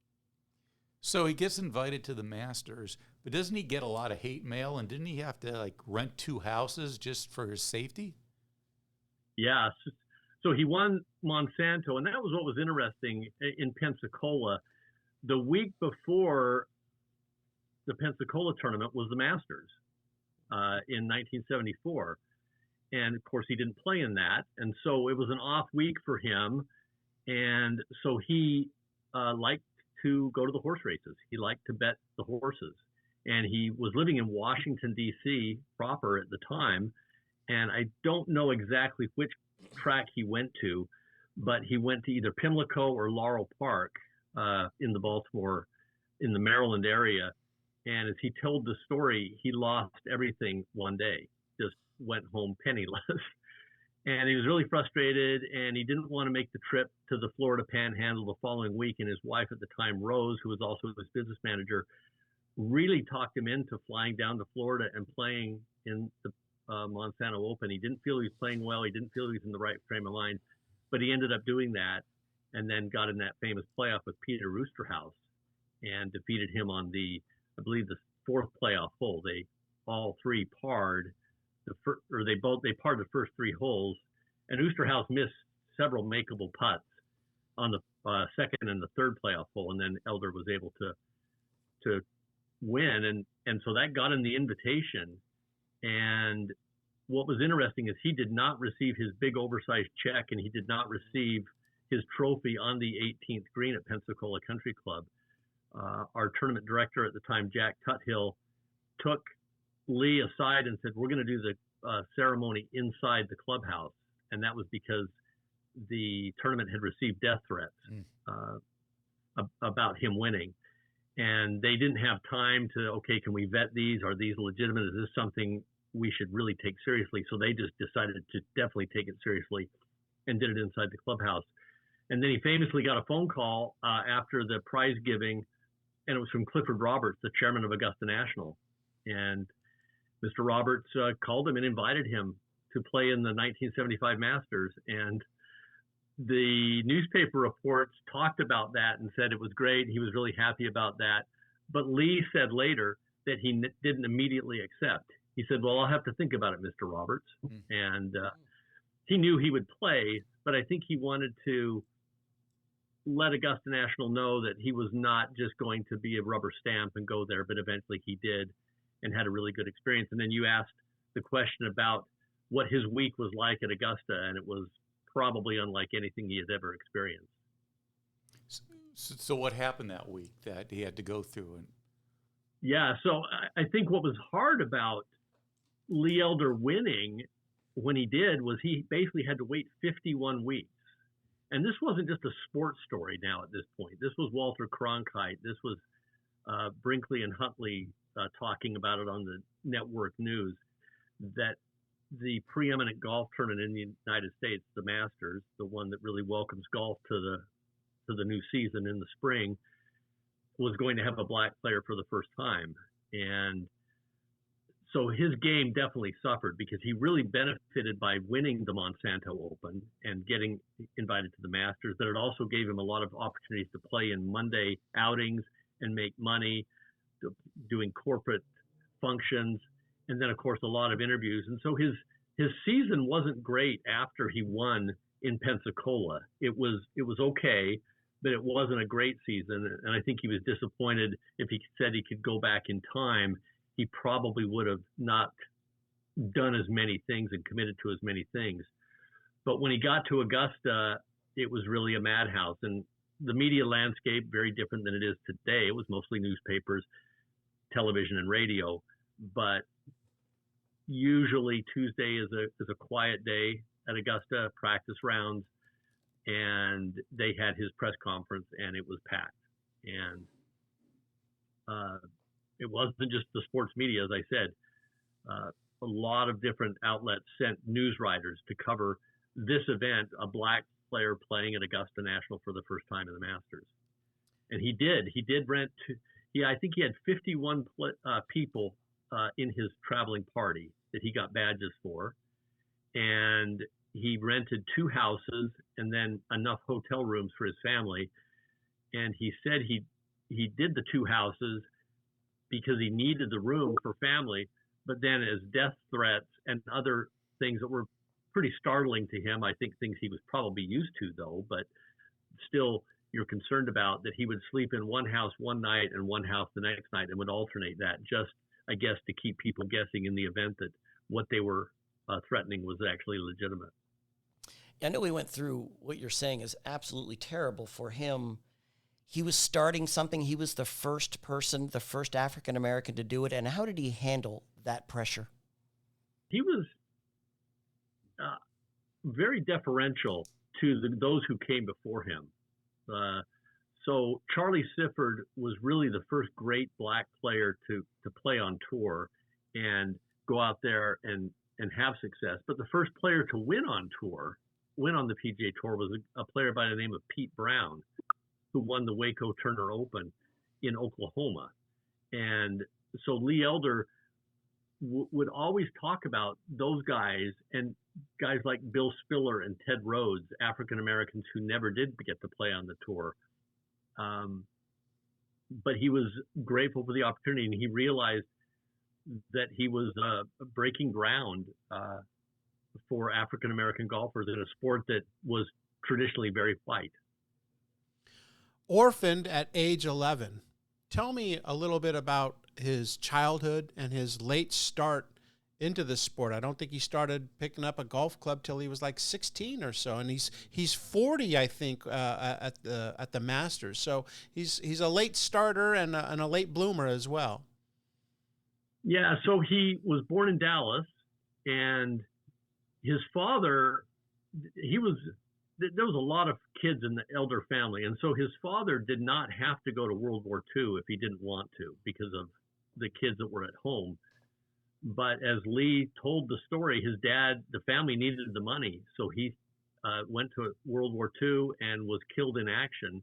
So he gets invited to the Masters, but doesn't he get a lot of hate mail? And didn't he have to rent 2 houses just for his safety? Yeah. So he won Monsanto, and that was what was interesting in Pensacola. The week before the Pensacola tournament was the Masters in 1974. And of course, he didn't play in that. And so it was an off week for him. And so he liked to go to the horse races. He liked to bet the horses. And he was living in Washington, D.C. proper at the time. And I don't know exactly which track he went to, but he went to either Pimlico or Laurel Park in the Maryland area. And as he told the story, he lost everything one day, just went home penniless. And he was really frustrated, and he didn't want to make the trip to the Florida Panhandle the following week. And his wife at the time, Rose, who was also his business manager, really talked him into flying down to Florida and playing in the Monsanto Open. He didn't feel he was playing well. He didn't feel he was in the right frame of mind, but he ended up doing that and then got in that famous playoff with Peter Roosterhouse and defeated him on I believe the 4th playoff hole. They all 3 parred. They parred the first 3 holes, and Oosterhouse missed several makeable putts on the 2nd and the 3rd playoff hole, and then Elder was able to win, and so that got him the invitation. And what was interesting is he did not receive his big oversized check, and he did not receive his trophy on the 18th green at Pensacola Country Club. Our tournament director at the time, Jack Tuthill, took Lee aside and said, "We're going to do the ceremony inside the clubhouse." And that was because the tournament had received death threats about him winning. And they didn't have time to, okay, can we vet these? Are these legitimate? Is this something we should really take seriously? So they just decided to definitely take it seriously and did it inside the clubhouse. And then he famously got a phone call after the prize giving, and it was from Clifford Roberts, the chairman of Augusta National. And Mr. Roberts called him and invited him to play in the 1975 Masters. And the newspaper reports talked about that and said it was great. He was really happy about that. But Lee said later that he didn't immediately accept. He said, "Well, I'll have to think about it, Mr. Roberts." And he knew he would play, but I think he wanted to let Augusta National know that he was not just going to be a rubber stamp and go there, but eventually he did and had a really good experience. And then you asked the question about what his week was like at Augusta, and it was probably unlike anything he has ever experienced. So what happened that week that he had to go through? And yeah, so I think what was hard about Lee Elder winning when he did was he basically had to wait 51 weeks. And this wasn't just a sports story now at this point. This was Walter Cronkite. This was Brinkley and Huntley talking about it on the network news, that the preeminent golf tournament in the United States, the Masters, the one that really welcomes golf to the new season in the spring, was going to have a black player for the first time. And so his game definitely suffered because he really benefited by winning the Monsanto Open and getting invited to the Masters. But it also gave him a lot of opportunities to play in Monday outings and make money, doing corporate functions, and then of course a lot of interviews. And so his season wasn't great after he won in Pensacola. It was okay, but it wasn't a great season. And I think he was disappointed. If he said he could go back in time, he probably would have not done as many things and committed to as many things. But when he got to Augusta, it was really a madhouse. And the media landscape, very different than it is today. It was mostly newspapers, television, and radio. But usually Tuesday is a quiet day at Augusta, practice rounds, and they had his press conference, and it was packed. And it wasn't just the sports media, as I said. A lot of different outlets sent news writers to cover this event, a black player playing at Augusta National for the first time in the Masters. And he did rent I think he had 51 people in his traveling party that he got badges for. And he rented 2 houses and then enough hotel rooms for his family. And he said he did the 2 houses because he needed the room for family, but then as death threats and other things that were pretty startling to him, I think things he was probably used to though, but still you're concerned about, that he would sleep in one house one night and one house the next night and would alternate that, just, I guess, to keep people guessing in the event that what they were threatening was actually legitimate. I know we went through what you're saying is absolutely terrible for him. He was starting something. He was the first person, the first African-American to do it. And how did he handle that pressure? He was very deferential to those who came before him. So Charlie Sifford was really the first great black player to play on tour and go out there and have success. But the first player to win on the PGA Tour, was a player by the name of Pete Brown, who won the Waco Turner Open in Oklahoma. And so Lee Elder would always talk about those guys, and guys like Bill Spiller and Ted Rhodes, African Americans who never did get to play on the tour. But he was grateful for the opportunity, and he realized that he was breaking ground for African American golfers in a sport that was traditionally very white. Orphaned at age 11. Tell me a little bit about his childhood and his late start into the sport. I don't think he started picking up a golf club till he was like 16 or so, and he's 40, I think, at the Masters. So he's a late starter and a late bloomer as well. Yeah, so he was born in Dallas, and his father, there was a lot of kids in the Elder family, and so his father did not have to go to World War II if he didn't want to because of the kids that were at home. But as Lee told the story, his dad, the family needed the money, so he went to World War II and was killed in action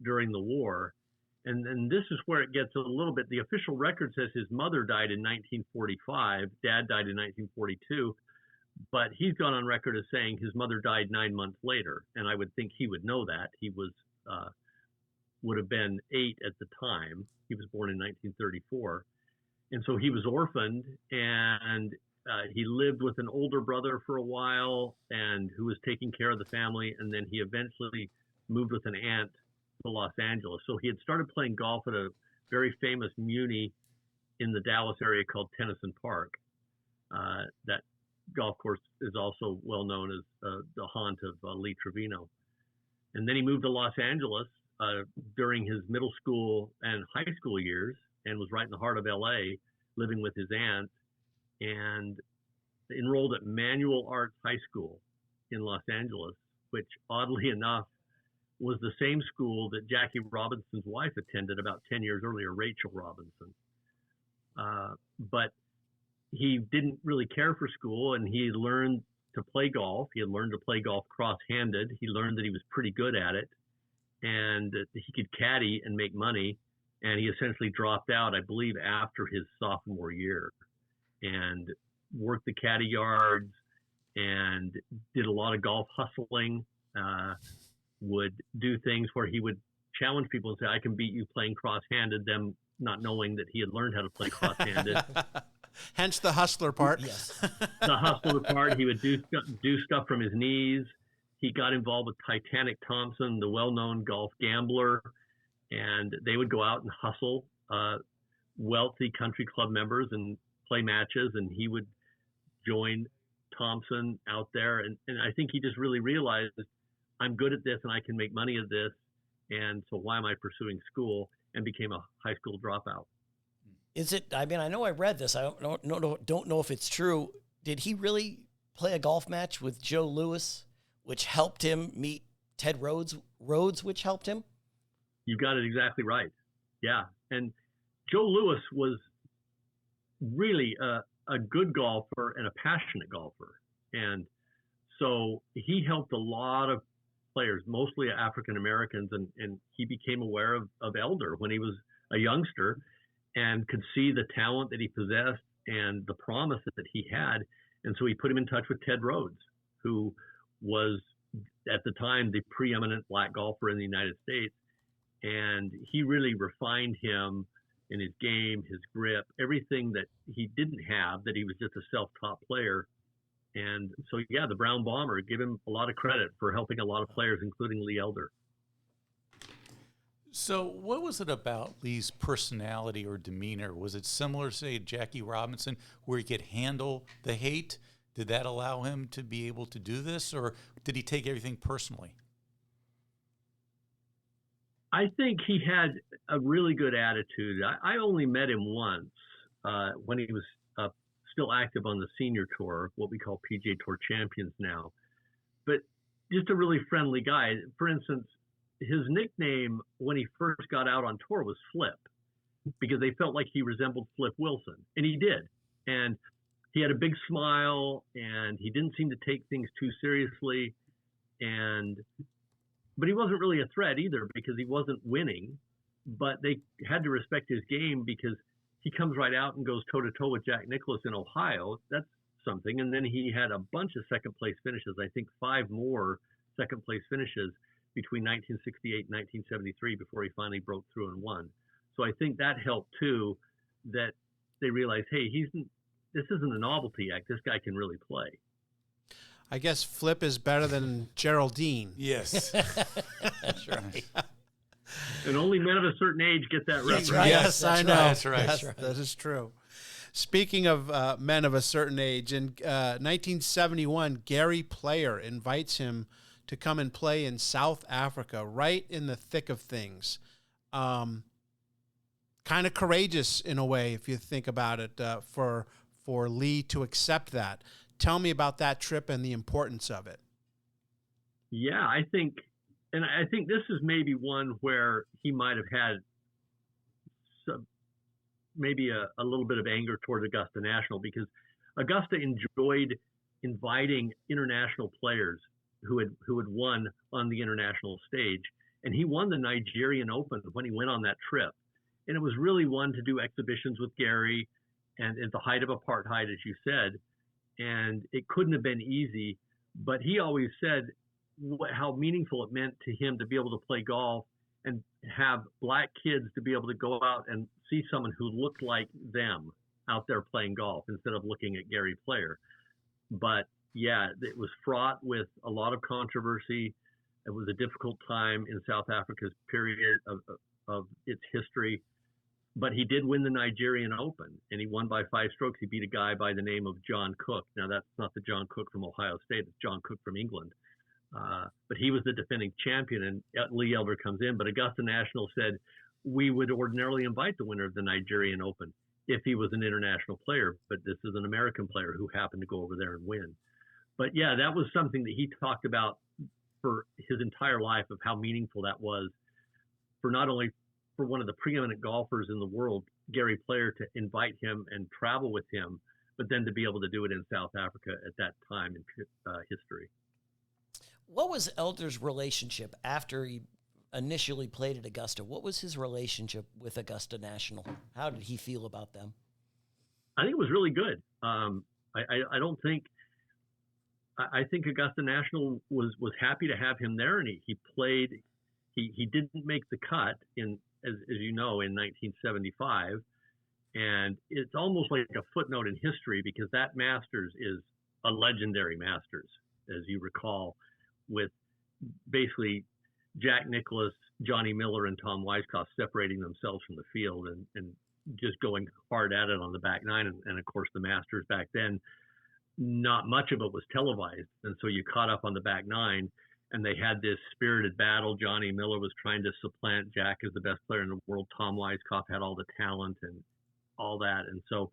during the war. And this is where it gets a little bit, the official record says his mother died in 1945, dad died in 1942, but he's gone on record as saying his mother died 9 months later. And I would think he would know that. He was would have been 8 at the time. He was born in 1934. And so he was orphaned, and he lived with an older brother for a while, and who was taking care of the family. And then he eventually moved with an aunt to Los Angeles. So he had started playing golf at a very famous muni in the Dallas area called Tennyson Park. That golf course is also well known as the haunt of Lee Trevino. And then he moved to Los Angeles during his middle school and high school years, and was right in the heart of LA, living with his aunt, and enrolled at Manual Arts High School in Los Angeles, which oddly enough was the same school that Jackie Robinson's wife attended about 10 years earlier, Rachel Robinson. But he didn't really care for school, and he learned to play golf. He had learned to play golf cross-handed. He learned that he was pretty good at it, and that he could caddy and make money. And he essentially dropped out, I believe, after his sophomore year, and worked the caddy yards and did a lot of golf hustling, would do things where he would challenge people and say, I can beat you playing cross-handed, them not knowing that he had learned how to play cross-handed. Hence the hustler part. Yes. The hustler part, he would do stuff from his knees. He got involved with Titanic Thompson, the well-known golf gambler, and they would go out and hustle wealthy country club members and play matches, and he would join Thompson out there. And I think he just really realized, I'm good at this and I can make money at this, and so why am I pursuing school, and became a high school dropout. Is it, I mean, I know I read this. I don't know if it's true. Did he really play a golf match with Joe Louis, which helped him meet Ted Rhodes, which helped him? You got it exactly right. Yeah. And Joe Louis was really a good golfer and a passionate golfer. And so he helped a lot of players, mostly African Americans, and he became aware of Elder when he was a youngster, and could see the talent that he possessed and the promise that he had. And so he put him in touch with Ted Rhodes, who was at the time the preeminent black golfer in the United States. And he really refined him in his game, his grip, everything that he didn't have, that he was just a self-taught player. And so, yeah, the Brown Bomber, give him a lot of credit for helping a lot of players, including Lee Elder. So what was it about Lee's personality or demeanor? Was it similar, say, to Jackie Robinson, where he could handle the hate? Did that allow him to be able to do this, or did he take everything personally? I think he had a really good attitude. I only met him once when he was still active on the senior tour, what we call PGA Tour Champions now. But just a really friendly guy. For instance, his nickname when he first got out on tour was Flip, because they felt like he resembled Flip Wilson, and he did. And he had a big smile, and he didn't seem to take things too seriously. But he wasn't really a threat either, because he wasn't winning. But they had to respect his game, because he comes right out and goes toe-to-toe with Jack Nicklaus in Ohio. That's something. And then he had a bunch of second-place finishes, I think 5 more second-place finishes between 1968 and 1973 before he finally broke through and won. So I think that helped, too, that they realized, hey, this isn't a novelty act. This guy can really play. I guess Flip is better than Geraldine. Yes. That's right. And only men of a certain age get that reference. Right. Yes, I know. That's right. That is true. Speaking of men of a certain age, in 1971, Gary Player invites him to come and play in South Africa, right in the thick of things. Kind of courageous in a way, if you think about it, for Lee to accept that. Tell me about that trip and the importance of it. Yeah, I think this is maybe one where he might have had maybe a little bit of anger toward Augusta National, because Augusta enjoyed inviting international players who had won on the international stage. And he won the Nigerian Open when he went on that trip. And it was really one to do exhibitions with Gary, and at the height of apartheid, as you said. And it couldn't have been easy, but he always said how meaningful it meant to him to be able to play golf and have black kids to be able to go out and see someone who looked like them out there playing golf instead of looking at Gary Player. But yeah, it was fraught with a lot of controversy. It was a difficult time in South Africa's period of its history. But he did win the Nigerian Open, and he won by 5 strokes. He beat a guy by the name of John Cook. Now, that's not the John Cook from Ohio State. It's John Cook from England. But he was the defending champion, and Lee Elder comes in. But Augusta National said, we would ordinarily invite the winner of the Nigerian Open if he was an international player. But this is an American player who happened to go over there and win. But, yeah, that was something that he talked about for his entire life, of how meaningful that was for not only for one of the preeminent golfers in the world, Gary Player, to invite him and travel with him, but then to be able to do it in South Africa at that time in history. What was Elder's relationship after he initially played at Augusta? What was his relationship with Augusta National? How did he feel about them? I think it was really good. I think Augusta National was happy to have him there, and he played. He didn't make the cut as you know, in 1975, and it's almost like a footnote in history, because that Masters is a legendary Masters, as you recall, with basically Jack Nicklaus, Johnny Miller, and Tom Weiskopf separating themselves from the field and just going hard at it on the back nine. And of course, the Masters back then, not much of it was televised, and so you caught up on the back nine. And they had this spirited battle. Johnny Miller was trying to supplant Jack as the best player in the world. Tom Weiskopf had all the talent and all that. And so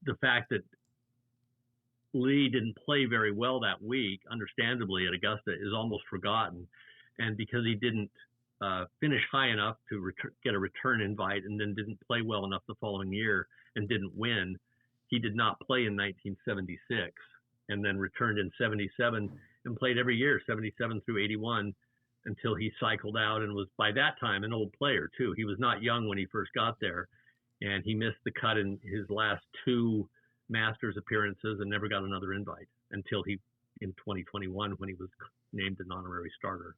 the fact that Lee didn't play very well that week, understandably, at Augusta, is almost forgotten. And because he didn't finish high enough to get a return invite, and then didn't play well enough the following year and didn't win, he did not play in 1976, and then returned in 77 and played every year, 77 through 81, until he cycled out, and was by that time an old player too. He was not young when he first got there, and he missed the cut in his last 2 Masters appearances and never got another invite until in 2021, when he was named an honorary starter.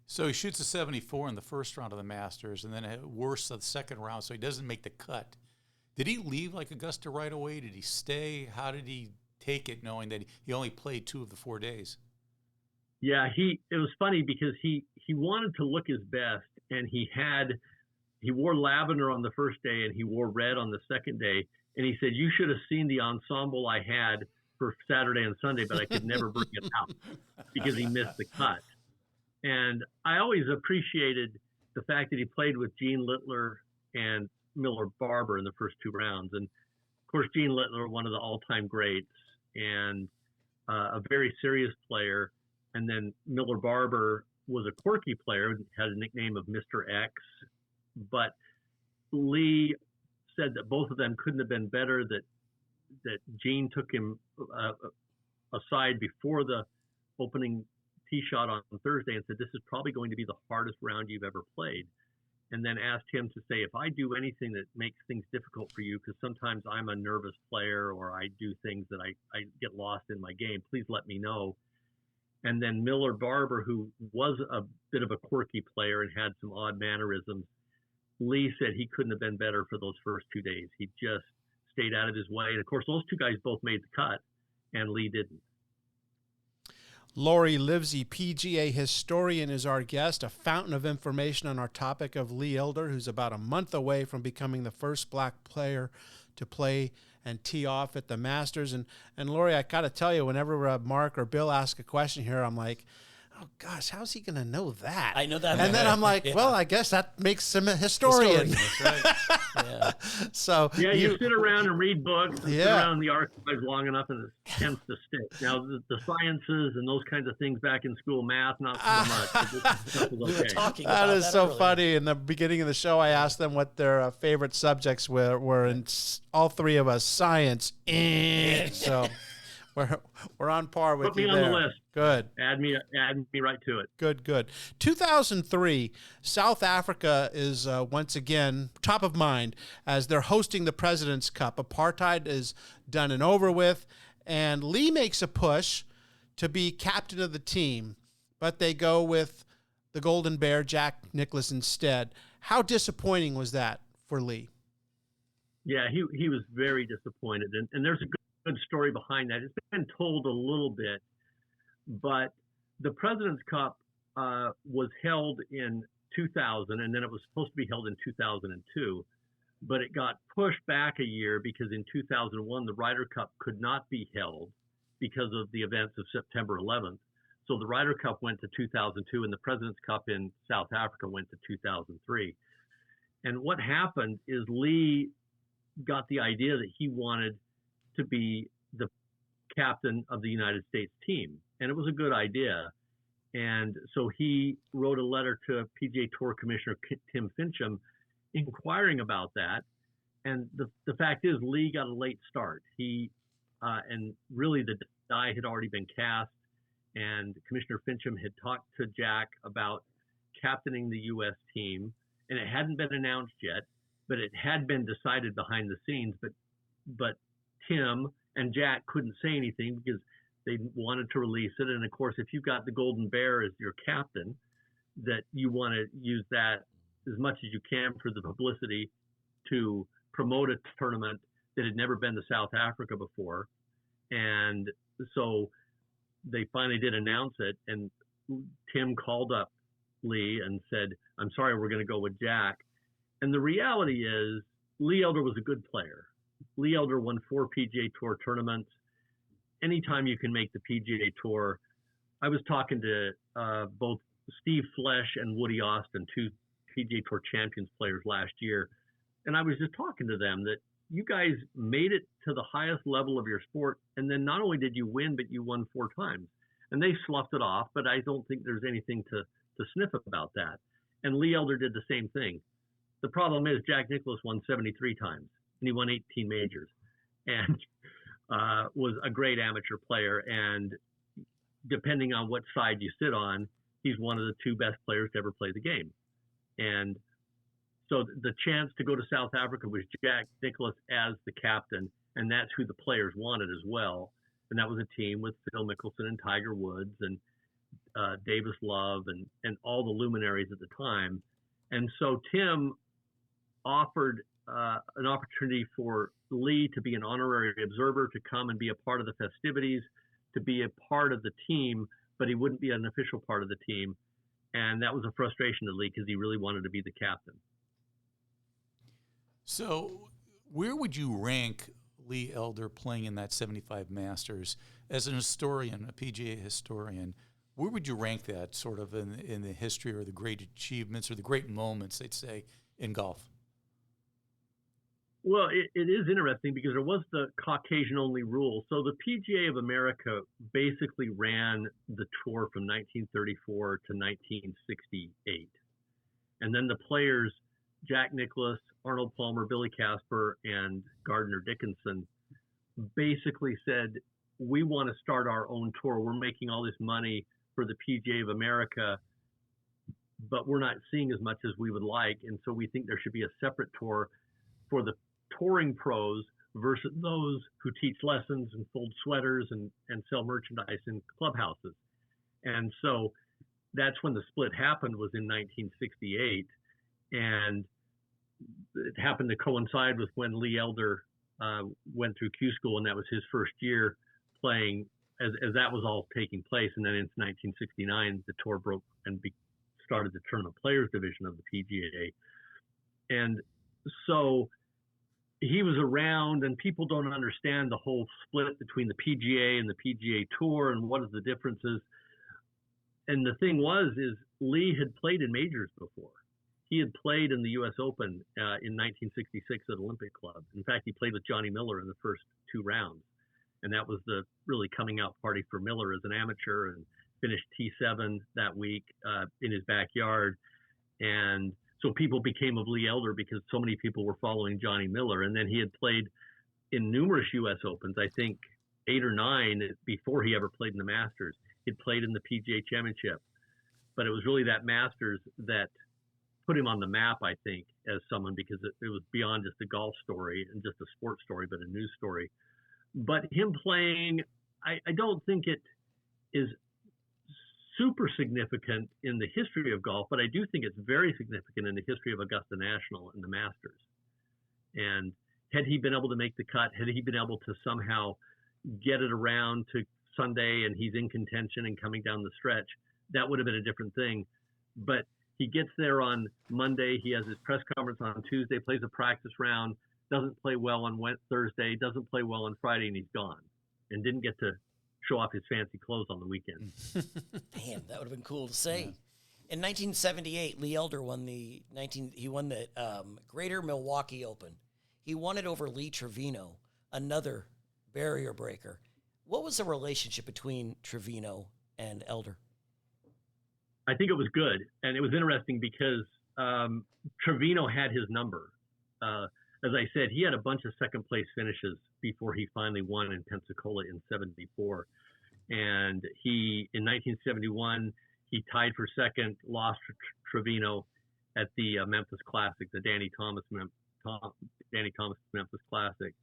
So he shoots a 74 in the first round of the Masters, and then worse the second round, so he doesn't make the cut. Did he leave like Augusta right away? Did he stay? How did he take it, knowing that he only played 2 of the 4 days? Yeah, it was funny because he wanted to look his best, and he wore lavender on the first day and he wore red on the second day. And he said, you should have seen the ensemble I had for Saturday and Sunday, but I could never bring it out because he missed the cut. And I always appreciated the fact that he played with Gene Littler and Miller Barber in the first 2 rounds. And of course, Gene Littler, one of the all-time greats, and a very serious player. And then Miller Barber was a quirky player, had a nickname of Mr. X. But Lee said that both of them couldn't have been better, that Gene took him aside before the opening tee shot on Thursday and said, this is probably going to be the hardest round you've ever played. And then asked him to say, if I do anything that makes things difficult for you, because sometimes I'm a nervous player or I do things that I get lost in my game, please let me know. And then Miller Barber, who was a bit of a quirky player and had some odd mannerisms, Lee said he couldn't have been better for those first 2 days. He just stayed out of his way. And of course, those 2 guys both made the cut, and Lee didn't. Laury Livsey, PGA historian, is our guest, a fountain of information on our topic of Lee Elder, who's about a month away from becoming the first black player to play and tee off at the Masters. And Laury, I got to tell you, whenever Mark or Bill ask a question here, I'm like, oh gosh, how's he going to know that? I know that. And then I'm like, well, I guess that makes him a historian. That's right. Yeah. So yeah, you sit around and read books, and sit Yeah. around in the archives long enough, and it tends to stick. Now, the sciences and those kinds of things back in school, math, not so much. But this stuff is We were okay. talking that about is that so earlier. funny. In the beginning of the show, I asked them what their favorite subjects were, and all 3 of us, science. So we're on par with Put me you on there. the list. Good. Add me right to it. Good. 2003, South Africa is once again top of mind as they're hosting the President's Cup. Apartheid is done and over with, and Lee makes a push to be captain of the team, but they go with the Golden Bear, Jack Nicklaus, instead. How disappointing was that for Lee? Yeah, he was very disappointed. And there's a good story behind that. It's been told a little bit, but the President's Cup was held in 2000, and then it was supposed to be held in 2002. But it got pushed back a year because in 2001, the Ryder Cup could not be held because of the events of September 11th. So the Ryder Cup went to 2002, and the President's Cup in South Africa went to 2003. And what happened is Lee got the idea that he wanted to be the captain of the United States team. And it was a good idea. And so he wrote a letter to PGA Tour Commissioner Tim Fincham inquiring about that. And the fact is, Lee got a late start. And really the die had already been cast. And Commissioner Fincham had talked to Jack about captaining the U.S. team. And it hadn't been announced yet, but it had been decided behind the scenes. But Tim and Jack couldn't say anything because they wanted to release it. And of course, if you've got the Golden Bear as your captain, that you want to use that as much as you can for the publicity to promote a tournament that had never been to South Africa before. And so they finally did announce it. And Tim called up Lee and said, "I'm sorry, we're going to go with Jack." And the reality is, Lee Elder was a good player. Lee Elder won 4 PGA Tour tournaments. Anytime you can make the PGA Tour. I was talking to both Steve Flesh and Woody Austin, 2 PGA Tour Champions players last year. And I was just talking to them that you guys made it to the highest level of your sport. And then not only did you win, but you won 4 times. And they sloughed it off, but I don't think there's anything to sniff about that. And Lee Elder did the same thing. The problem is Jack Nicklaus won 73 times, and he won 18 majors, and was a great amateur player. And depending on what side you sit on, he's one of the 2 best players to ever play the game. And so the chance to go to South Africa was Jack Nicklaus as the captain, and that's who the players wanted as well. And that was a team with Phil Mickelson and Tiger Woods and Davis Love and all the luminaries at the time. And so Tim offered an opportunity for Lee to be an honorary observer, to come and be a part of the festivities, to be a part of the team, but he wouldn't be an official part of the team. And that was a frustration to Lee because he really wanted to be the captain. So where would you rank Lee Elder playing in that 75 Masters as an historian, a PGA historian? Where would you rank that sort of in the history or the great achievements or the great moments, they'd say, in golf? Well, it is interesting because there was the Caucasian-only rule. So the PGA of America basically ran the tour from 1934 to 1968. And then the players, Jack Nicklaus, Arnold Palmer, Billy Casper, and Gardner Dickinson, basically said, we want to start our own tour. We're making all this money for the PGA of America, but we're not seeing as much as we would like. And so we think there should be a separate tour for the touring pros versus those who teach lessons and fold sweaters and sell merchandise in clubhouses. And so that's when the split happened, was in 1968. And it happened to coincide with when Lee Elder went through Q school, and that was his first year playing as that was all taking place. And then in 1969, the tour broke and started the Tournament Players Division of the PGA. And so he was around, and people don't understand the whole split between the PGA and the PGA Tour and what is the differences. And the thing is Lee had played in majors before. He had played in the U.S. Open in 1966 at Olympic Club. In fact, he played with Johnny Miller in the first 2 rounds. And that was the really coming out party for Miller as an amateur, and finished T7 that week in his backyard. And so people became of Lee Elder because so many people were following Johnny Miller. And then he had played in numerous U.S. Opens, I think 8 or 9 before he ever played in the Masters. He'd played in the PGA Championship. But it was really that Masters that put him on the map, I think, as someone, because it was beyond just a golf story and just a sports story, but a news story. But him playing, I don't think it is super significant in the history of golf, but I do think it's very significant in the history of Augusta National and the Masters. And had he been able to make the cut, had he been able to somehow get it around to Sunday and he's in contention and coming down the stretch, that would have been a different thing. But he gets there on Monday. He has his press conference on Tuesday, plays a practice round, doesn't play well on Thursday, doesn't play well on Friday, and he's gone. And didn't get to show off his fancy clothes on the weekend. Damn, that would have been cool to say. In 1978, Lee Elder won the Greater Milwaukee Open. He won it over Lee Trevino, another barrier breaker. What was the relationship between Trevino and Elder? I think it was good, and it was interesting because Trevino had his number. As I said, he had a bunch of second place finishes before he finally won in Pensacola in '74. And in 1971, he tied for second, lost to Trevino at the Memphis Classic, the Danny Thomas Memphis Classic.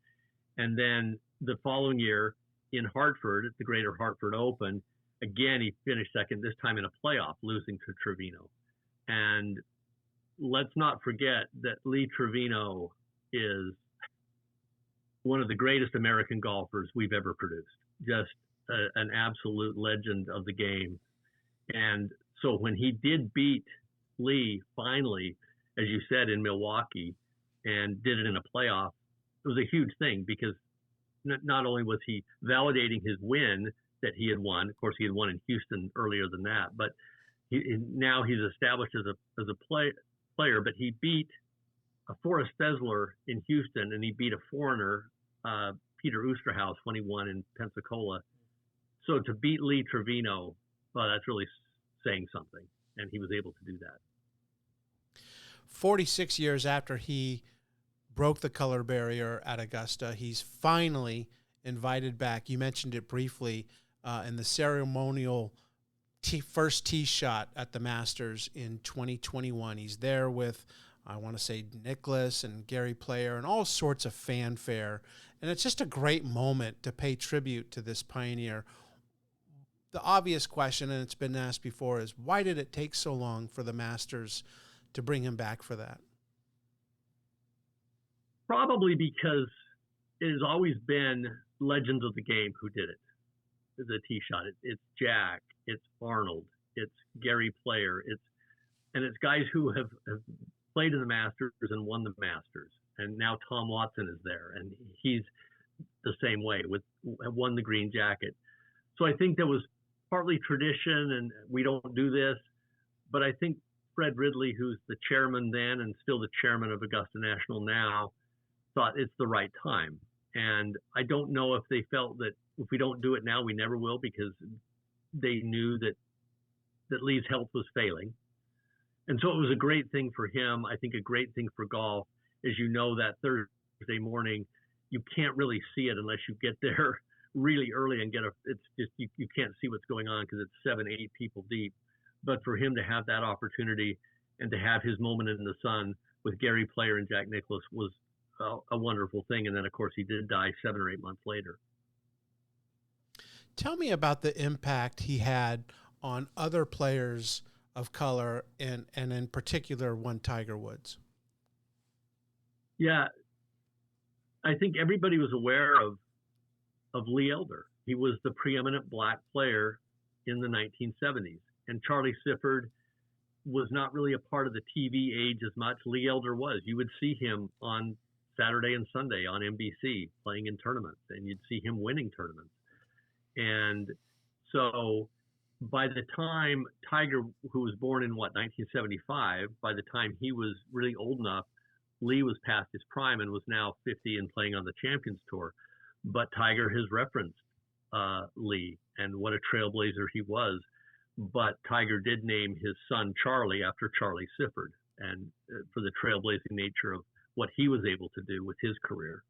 And then the following year in Hartford, at the Greater Hartford Open, again, he finished second, this time in a playoff, losing to Trevino. And let's not forget that Lee Trevino is one of the greatest American golfers we've ever produced. Just an absolute legend of the game. And so when he did beat Lee finally, as you said, in Milwaukee, and did it in a playoff, it was a huge thing because not only was he validating his win that he had won, of course he had won in Houston earlier than that, but now he's established as a player, but he beat Forrest Fessler in Houston, and he beat a foreigner, Peter Oosterhouse, when he won in Pensacola. So to beat Lee Trevino, well, that's really saying something, and he was able to do that. 46 years after he broke the color barrier at Augusta, he's finally invited back. You mentioned it briefly in the ceremonial first tee shot at the Masters in 2021. He's there with, I want to say, Nicklaus and Gary Player and all sorts of fanfare. And it's just a great moment to pay tribute to this pioneer. The obvious question, and it's been asked before, is why did it take so long for the Masters to bring him back for that? Probably because it has always been legends of the game who did it. The tee shot. It's Jack. It's Arnold. It's Gary Player. It's guys who have played in the Masters and won the Masters. And now Tom Watson is there, and he's the same way, won the green jacket. So I think there was partly tradition, and we don't do this, but I think Fred Ridley, who's the chairman then and still the chairman of Augusta National now, thought it's the right time. And I don't know if they felt that if we don't do it now, we never will, because they knew that Lee's health was failing. And so it was a great thing for him. I think a great thing for golf. As you know, that Thursday morning, you can't really see it unless you get there really early and it's just, you can't see what's going on because it's 7-8 people deep. But for him to have that opportunity and to have his moment in the sun with Gary Player and Jack Nicklaus was a wonderful thing. And then, of course, he did die 7 or 8 months later. Tell me about the impact he had on other players of color and in particular one Tiger Woods. Yeah, I think everybody was aware of Lee Elder. He was the preeminent black player in the 1970s. And Charlie Sifford was not really a part of the TV age as much. Lee Elder was. You would see him on Saturday and Sunday on NBC playing in tournaments, and you'd see him winning tournaments. And so by the time Tiger, who was born in 1975, by the time he was really old enough, Lee was past his prime and was now 50 and playing on the Champions Tour. But Tiger has referenced Lee and what a trailblazer he was. But Tiger did name his son Charlie after Charlie Sifford, and for the trailblazing nature of what he was able to do with his career.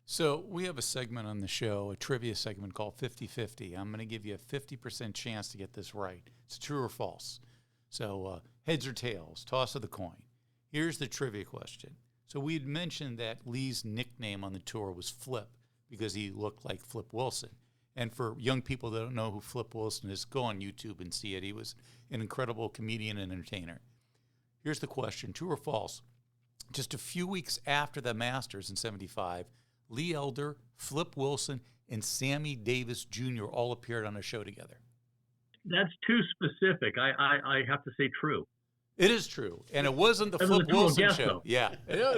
So we have a segment on the show, a trivia segment called 50-50. I'm going to give you a 50% chance to get this right. It's true or false. So heads or tails, toss of the coin. Here's the trivia question. So we had mentioned that Lee's nickname on the tour was Flip because he looked like Flip Wilson. And for young people that don't know who Flip Wilson is, go on YouTube and see it. He was an incredible comedian and entertainer. Here's the question, true or false? Just a few weeks after the Masters in 75, Lee Elder, Flip Wilson, and Sammy Davis Jr. all appeared on a show together. That's too specific. I have to say true. It is true. And it wasn't the Flip Wilson show. Yeah.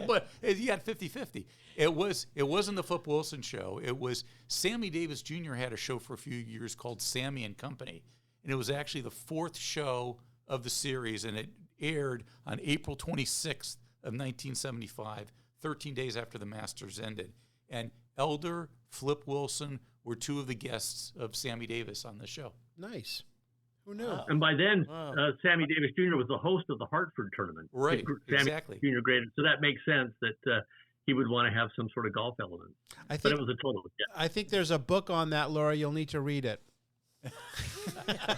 But you got 50-50. It wasn't the Flip Wilson show. It was Sammy Davis Jr. had a show for a few years called Sammy and Company. And it was actually the fourth show of the series. And it aired on April 26th of 1975, 13 days after the Masters ended. And Elder, Flip Wilson were two of the guests of Sammy Davis on the show. Nice. Who knew? And by then, Sammy Davis Jr. was the host of the Hartford tournament. Right, Sammy exactly. Jr. graded, so that makes sense that he would want to have some sort of golf element. But it was a total guess. I think there's a book on that, Laury. You'll need to read it.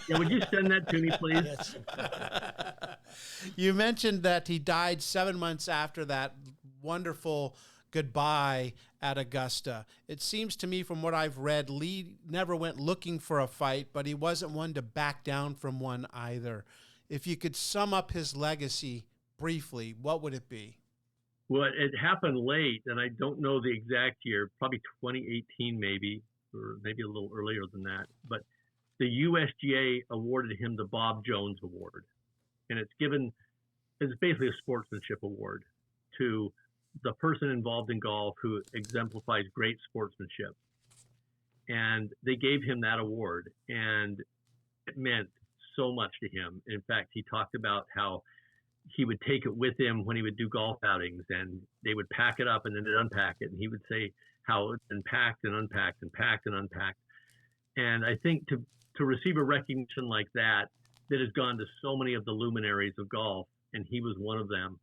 Yeah, would you send that to me, please? Yes. You mentioned that he died 7 months after that wonderful goodbye at Augusta. It seems to me from what I've read, Lee never went looking for a fight, but he wasn't one to back down from one either. If you could sum up his legacy briefly, what would it be? Well, it happened late, and I don't know the exact year, probably 2018 maybe, or maybe a little earlier than that. But the USGA awarded him the Bob Jones Award. And it's basically a sportsmanship award to the person involved in golf who exemplifies great sportsmanship. And they gave him that award, and it meant so much to him. In fact, he talked about how he would take it with him when he would do golf outings, and they would pack it up and then they'd unpack it. And he would say how it's been packed and unpacked and packed and unpacked. And I think to receive a recognition like that has gone to so many of the luminaries of golf, and he was one of them,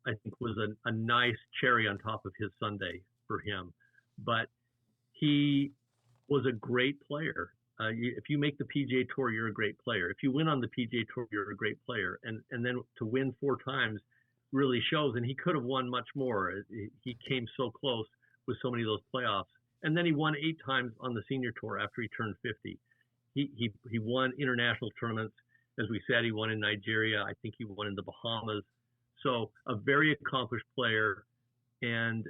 I think was a nice cherry on top of his sundae for him. But he was a great player. If you make the PGA Tour, you're a great player. If you win on the PGA Tour, you're a great player. And then to win 4 times really shows, and he could have won much more. He came so close with so many of those playoffs. And then he won 8 times on the senior tour after he turned 50. He won international tournaments. As we said, he won in Nigeria. I think he won in the Bahamas. So a very accomplished player. And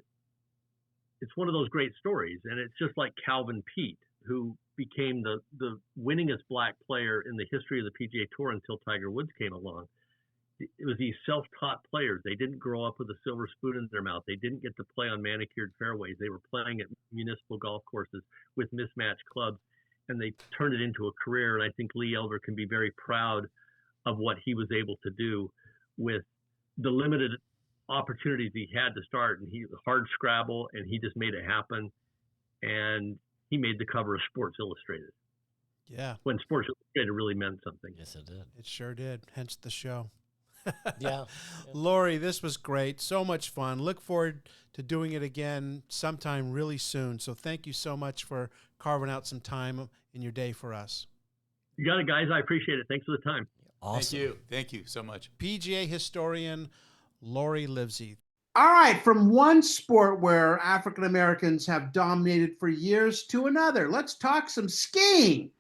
it's one of those great stories. And it's just like Calvin Peete, who became the winningest black player in the history of the PGA Tour until Tiger Woods came along. It was these self-taught players. They didn't grow up with a silver spoon in their mouth. They didn't get to play on manicured fairways. They were playing at municipal golf courses with mismatched clubs, and they turned it into a career. And I think Lee Elder can be very proud of what he was able to do with the limited opportunities he had to start. And he hard scrabble, and he just made it happen. And he made the cover of Sports Illustrated. Yeah. When Sports Illustrated really meant something. Yes, it did. It sure did. Hence the show. Yeah. Laury, this was great. So much fun. Look forward to doing it again sometime really soon. So thank you so much for carving out some time in your day for us. You got it, guys. I appreciate it. Thanks for the time. Awesome. Thank you so much. PGA historian Laury Livsey. All right, from one sport where African Americans have dominated for years to another, let's talk some skiing.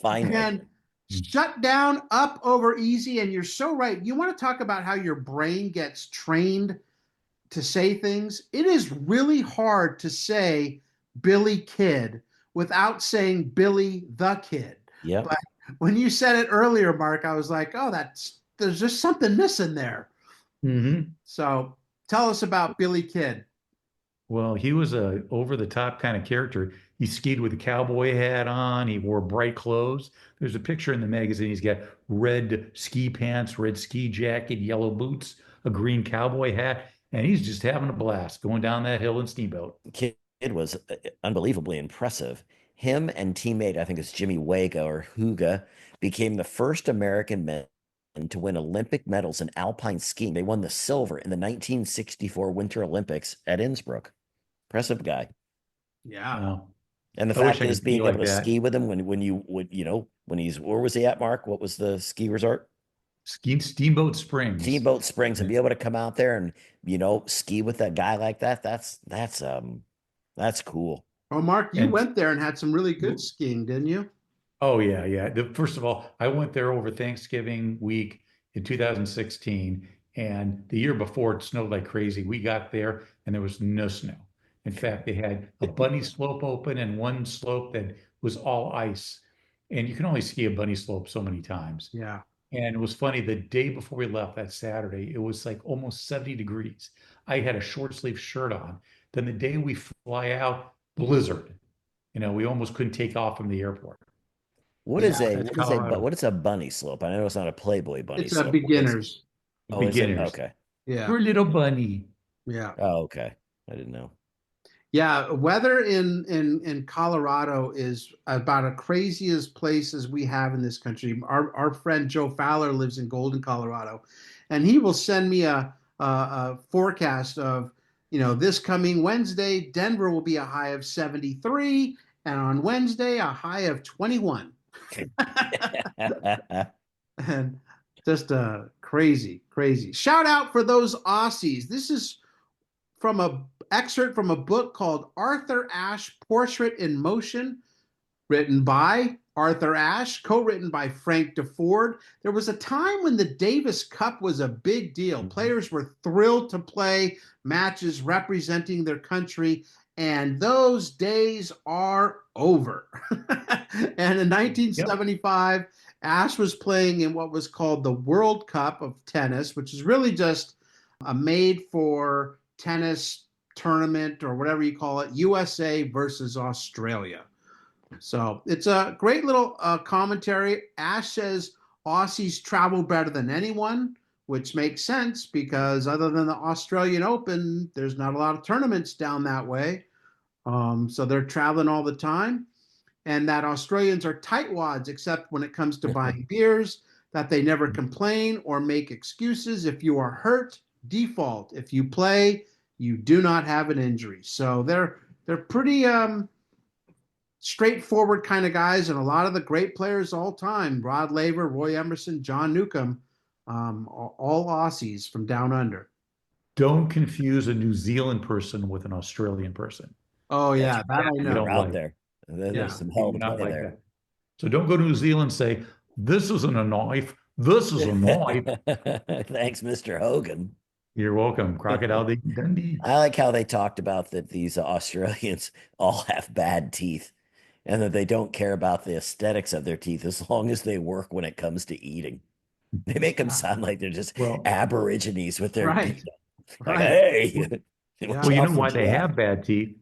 Finally. And shut down, up, over, easy. And you're so right. You want to talk about how your brain gets trained to say things? It is really hard to say Billy Kid without saying Billy the Kid. Yep. But when you said it earlier, Mark, I was like, oh, there's just something missing there. Mm-hmm. So tell us about Billy Kid. Well, he was a over-the-top kind of character. He skied with a cowboy hat on. He wore bright clothes. There's a picture in the magazine. He's got red ski pants, red ski jacket, yellow boots, a green cowboy hat, and he's just having a blast going down that hill in Steamboat. Kid was unbelievably impressive. Him and teammate, I think it's Jimmy Wega or Huga, became the first American men to win Olympic medals in alpine skiing. They won the silver in the 1964 Winter Olympics at Innsbruck. Impressive guy. Yeah. Wow. And the I wish fact I is could being ski able like to that. ski with him when you would, when he's, where was he at, Mark? What was the ski resort? Steamboat Springs. Steamboat Springs, and be able to come out there and, ski with that guy like that. That's cool. Oh, Mark, you And went there and had some really good skiing, didn't you? oh yeah, yeah. First of all, I went there over Thanksgiving week in 2016, and the year before it snowed like crazy. We got there and there was no snow. In fact, they had a bunny slope open and one slope that was all ice. And you can only ski a bunny slope so many times. Yeah. And it was funny, the day before we left that Saturday, it was like almost 70 degrees. I had a short sleeve shirt on. Then the day we fly out, blizzard. We almost couldn't take off from the airport. Yeah. That's Colorado. What is a bunny slope? I know it's not a Playboy bunny It's a slope. What is it? beginners. Oh, is it? Beginners. Okay. Yeah. Poor little bunny. Yeah. Oh, okay. I didn't know. Yeah. Weather in Colorado is about as crazy as places we have in this country. Our friend Joe Fowler lives in Golden, Colorado, and he will send me a forecast of, this coming Wednesday, Denver will be a high of 73, and on Wednesday, a high of 21. And just crazy, crazy. Shout out for those Aussies. This is from a excerpt from a book called Arthur Ashe Portrait in Motion, written by Arthur Ashe, co-written by Frank DeFord. There was a time when the Davis Cup was a big deal. Players were thrilled to play matches representing their country, and those days are over. And in 1975, Ashe was playing in what was called the World Cup of Tennis, which is really just a made-for tennis tournament, or whatever you call it, USA versus Australia. So it's a great little commentary. Ashe says Aussies travel better than anyone, which makes sense because other than the Australian Open, there's not a lot of tournaments down that way. So they're traveling all the time. And that Australians are tightwads, except when it comes to buying beers, that they never complain or make excuses. If you are hurt, default. If you play, you do not have an injury. So they're pretty straightforward kind of guys, and a lot of the great players all time, Rod Laver, Roy Emerson, John Newcomb, all Aussies from down under. Don't confuse a New Zealand person with an Australian person. Oh yeah, that I know. You're out there. There's some hell to play there. That. So don't go to New Zealand and say, this isn't a knife. This is a knife. Thanks, Mr. Hogan. You're welcome. Crocodile Dundee. I like how they talked about that these Australians all have bad teeth and that they don't care about the aesthetics of their teeth as long as they work when it comes to eating. They make them sound like they're just aborigines with their right. Like, hey. Well, you know why they have bad teeth?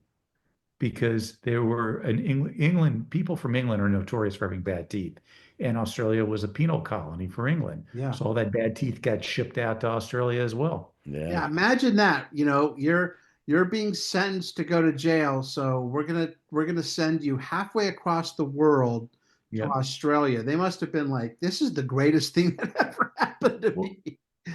Because there were England, people from England are notorious for having bad teeth. And Australia was a penal colony for England. Yeah. So all that bad teeth got shipped out to Australia as well. Yeah. Imagine that. You're being sentenced to go to jail. So we're gonna send you halfway across the world to Australia. They must have been like, this is the greatest thing that ever happened to me.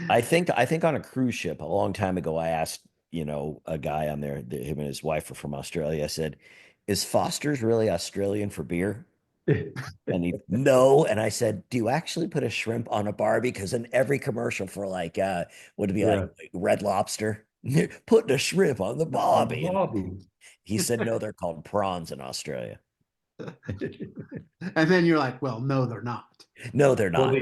I think on a cruise ship a long time ago, I asked, a guy on there, him and his wife are from Australia. I said, is Foster's really Australian for beer? And he, no. And I said, do you actually put a shrimp on a barbie? Because in every commercial for like, would it be like Red Lobster? Putting a shrimp on the barbie. He said, no, they're called prawns in Australia. And then you're like, well, no, they're not. No, they're not. Well,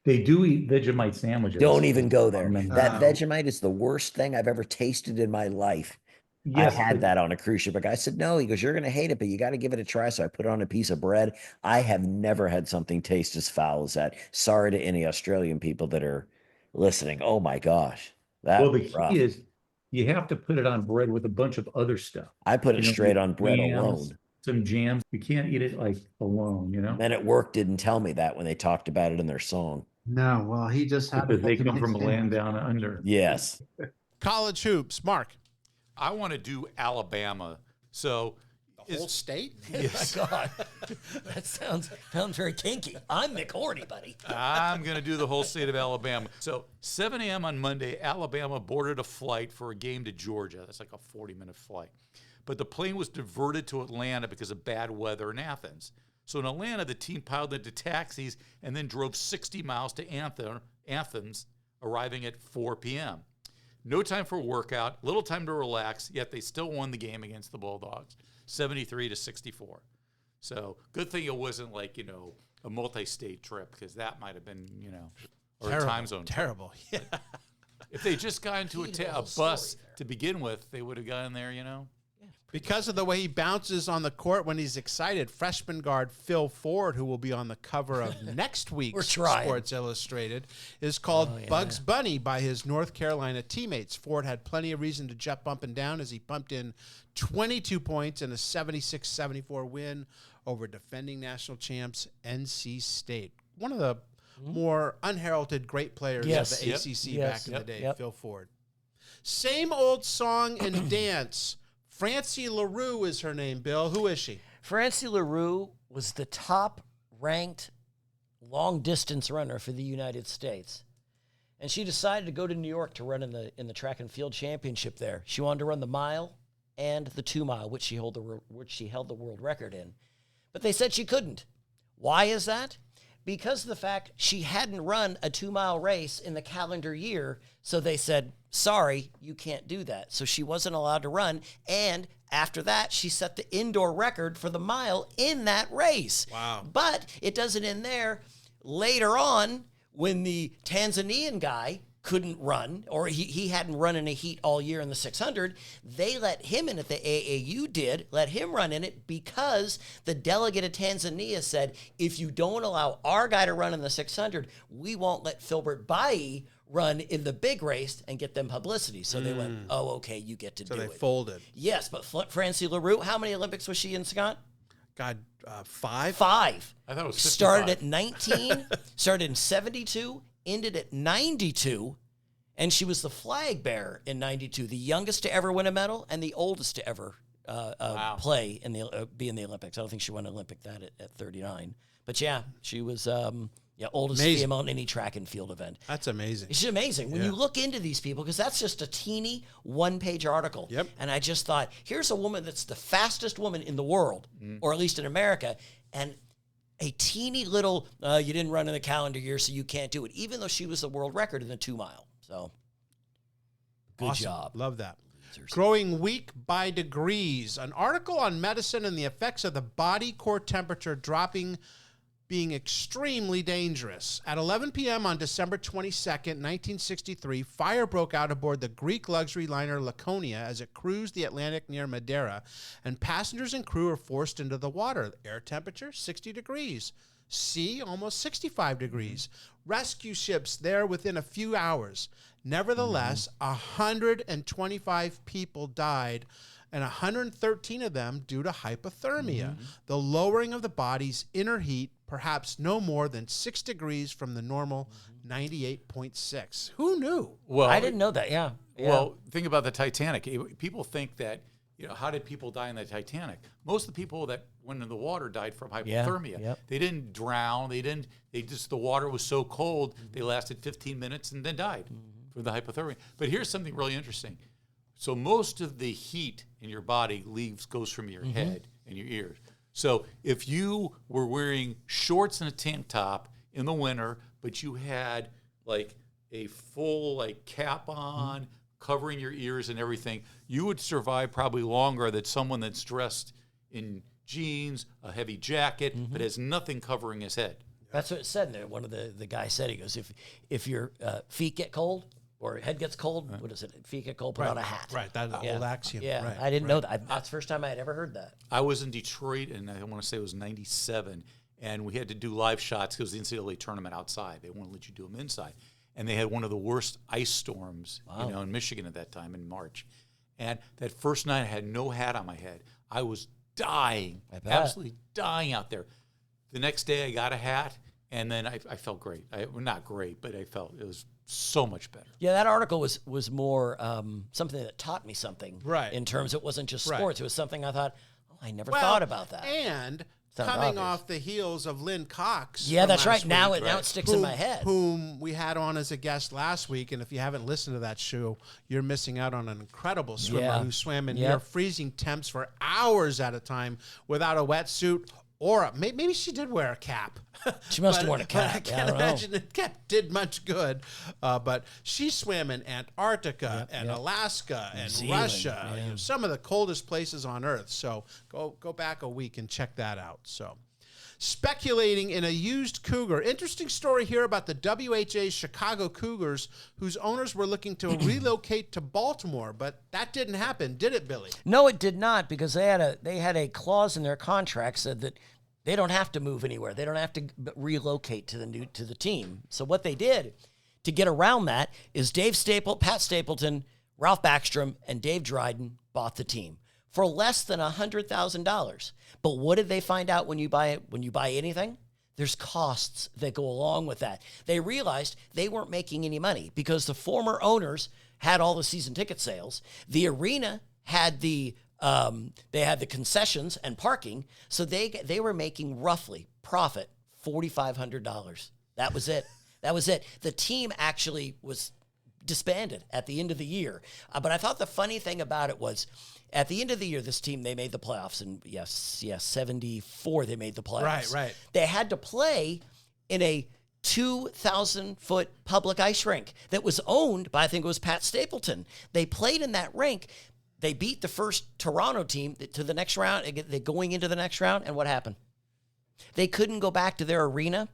they do eat Vegemite sandwiches. Don't even go there. That Vegemite is the worst thing I've ever tasted in my life. Yes, I had that on a cruise ship. A guy said, no, he goes, you're going to hate it, but you got to give it a try. So I put it on a piece of bread. I have never had something taste as foul as that. Sorry to any Australian people that are listening. Oh my gosh. The key is you have to put it on bread with a bunch of other stuff. I put it straight on bread alone. Some jams. You can't eat it like alone, Men at work didn't tell me that when they talked about it in their song. No, well, he just had because they come from a land down under. Yes. College hoops, Mark. I want to do Alabama. So the whole state? Yes. Oh my God. That sounds very kinky. I'm Mick Horty, buddy. I'm going to do the whole state of Alabama. So 7 a.m. on Monday, Alabama boarded a flight for a game to Georgia. That's like a 40-minute flight. But the plane was diverted to Atlanta because of bad weather in Athens. So in Atlanta, the team piled into taxis and then drove 60 miles to Athens, arriving at 4 p.m. No time for workout, little time to relax, yet they still won the game against the Bulldogs. 73 to 64. So good thing it wasn't like, a multi-state trip, because that might have been, or Terrible, a time zone trip. terrible. Yeah. If they just got into a bus to begin with, they would have gotten there, Because of the way he bounces on the court when he's excited, freshman guard Phil Ford, who will be on the cover of next week's Sports Illustrated, is called Bugs Bunny by his North Carolina teammates. Ford had plenty of reason to jump up and down as he pumped in 22 points in a 76-74 win over defending national champs NC State. One of the more unheralded great players of the ACC back in the day, Phil Ford. Same old song and dance. Francie LaRue is her name, Bill. Who is she? Francie LaRue was the top-ranked long-distance runner for the United States. And she decided to go to New York to run in the track and field championship there. She wanted to run the mile and the 2 mile, which she held the world record in. But they said she couldn't. Why is that? Because of the fact she hadn't run a 2 mile race in the calendar year, so they said, sorry, you can't do that. So she wasn't allowed to run, and after that, she set the indoor record for the mile in that race. Wow. But it doesn't end there. Later on, when the Tanzanian guy couldn't run, or he hadn't run in a heat all year in the 600, they let him in it. The AAU let him run in it because the delegate of Tanzania said, if you don't allow our guy to run in the 600, we won't let Filbert Bayi run in the big race and get them publicity. So they went, oh, okay, you get to do it. So they folded. Yes, but Francie LaRue, how many Olympics was she in, Scott? God, 5? 5. I thought it was 55. Started at 19, started in 72, ended at 92, and she was the flag bearer in 92, the youngest to ever win a medal and the oldest to ever play in the be in the Olympics. I don't think she won an Olympic at 39. But yeah, she was oldest female in any track and field event. That's amazing. It's amazing when you look into these people, because that's just a teeny one-page article. Yep. And I just thought, here's a woman that's the fastest woman in the world, or at least in America, and a teeny little, you didn't run in the calendar year, so you can't do it, even though she was the world record in the 2 mile. So, good Awesome. job. Love that. Growing weak by degrees. An article on medicine and the effects of the body core temperature dropping being extremely dangerous. At 11 p.m. on December 22nd, 1963, fire broke out aboard the Greek luxury liner Laconia as it cruised the Atlantic near Madeira, and passengers and crew were forced into the water. Air temperature, 60 degrees. Sea, almost 65 degrees. Rescue ships there within a few hours. Nevertheless, 125 people died, and 113 of them due to hypothermia, the lowering of the body's inner heat, perhaps no more than 6 degrees from the normal 98.6. Who knew? Well, I didn't know that, yeah. Well, think about the Titanic. People think that, how did people die in the Titanic? Most of the people that went in the water died from hypothermia. Yep. They didn't drown. The water was so cold, they lasted 15 minutes and then died from the hypothermia. But here's something really interesting. So most of the heat in your body goes from your head and your ears. So if you were wearing shorts and a tank top in the winter, but you had like a full cap on, covering your ears and everything, you would survive probably longer than someone that's dressed in jeans, a heavy jacket, but has nothing covering his head. That's what it said in there. One of the guys said, he goes, if your feet get cold or head gets cold, what is it? Feet get cold, put on a hat. Right, that's the old axiom. Yeah, right, I didn't know that. That's the first time I had ever heard that. I was in Detroit, and I want to say it was 97, and we had to do live shots because the NCAA tournament outside. They wouldn't let you do them inside. And they had one of the worst ice storms, in Michigan at that time in March. And that first night, I had no hat on my head. I was dying, absolutely dying out there. The next day, I got a hat, and then I felt great. Not great, but I felt it was so much better. Yeah, that article was more something that taught me something. Right. In terms, it wasn't just sports. Right. It was something I thought, I never thought about that. And Sounds coming obvious. off the heels of Lynn Cox. Yeah, from that's right. last Now week, it sticks in my head. Whom we had on as a guest last week, and if you haven't listened to that show, you're missing out on an incredible swimmer who swam in near freezing temps for hours at a time without a wetsuit Or maybe she did wear a cap. She must have worn a cap. I can't imagine the cap did much good. But she swam in Antarctica and Alaska and Zealand, Russia, some of the coldest places on Earth. So go back a week and check that out. So speculating in a used Cougar. Interesting story here about the WHA's Chicago Cougars, whose owners were looking to relocate to Baltimore, but that didn't happen, did it, Billy? No, it did not, because they had a clause in their contract said that they don't have to move anywhere. They don't have to relocate to the team. So what they did to get around that is Pat Stapleton, Ralph Backstrom, and Dave Dryden bought the team for less than $100,000. But what did they find out when you buy it? When you buy anything, there's costs that go along with that. They realized they weren't making any money because the former owners had all the season ticket sales. The arena had the concessions and parking, so they were making roughly profit $4,500. That was it. The team actually was disbanded at the end of the year. But I thought the funny thing about it was, at the end of the year, this team, they made the playoffs. And yes, 74, they made the playoffs. Right. They had to play in a 2,000-foot public ice rink that was owned by, I think it was Pat Stapleton. They played in that rink. They beat the first Toronto team to the next round. They're going into the next round, and what happened? They couldn't go back to their arena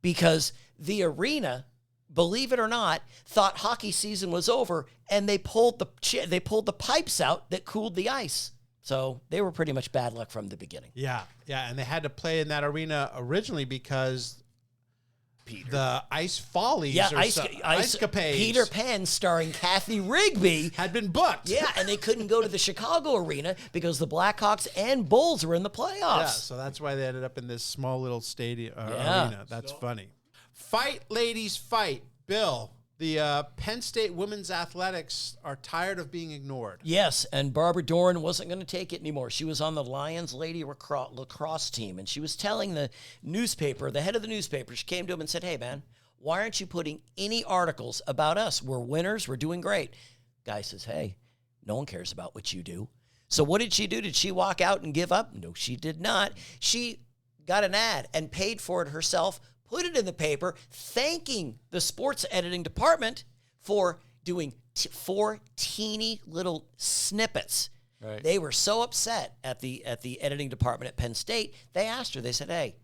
because the arena, believe it or not, thought hockey season was over, and they pulled the pipes out that cooled the ice. So they were pretty much bad luck from the beginning. Yeah, and they had to play in that arena originally because the Ice Follies, Ice Capades, Peter Pan, starring Kathy Rigby, had been booked. Yeah, and they couldn't go to the Chicago arena because the Blackhawks and Bulls were in the playoffs. Yeah, so that's why they ended up in this small little stadium arena. That's funny. Fight, ladies, fight. Bill, the Penn State women's athletics are tired of being ignored. Yes, and Barbara Doran wasn't going to take it anymore. She was on the Lions lady lacrosse team, and she was telling the newspaper, the head of the newspaper, she came to him and said, "Hey, man, why aren't you putting any articles about us? We're winners. We're doing great." Guy says, "Hey, no one cares about what you do." So what did she do? Did she walk out and give up? No, she did not. She got an ad and paid for it herself, put it in the paper, thanking the sports editing department for doing 4 teeny little snippets. Right. They were so upset at the editing department at Penn State, they asked her, they said, "Hey,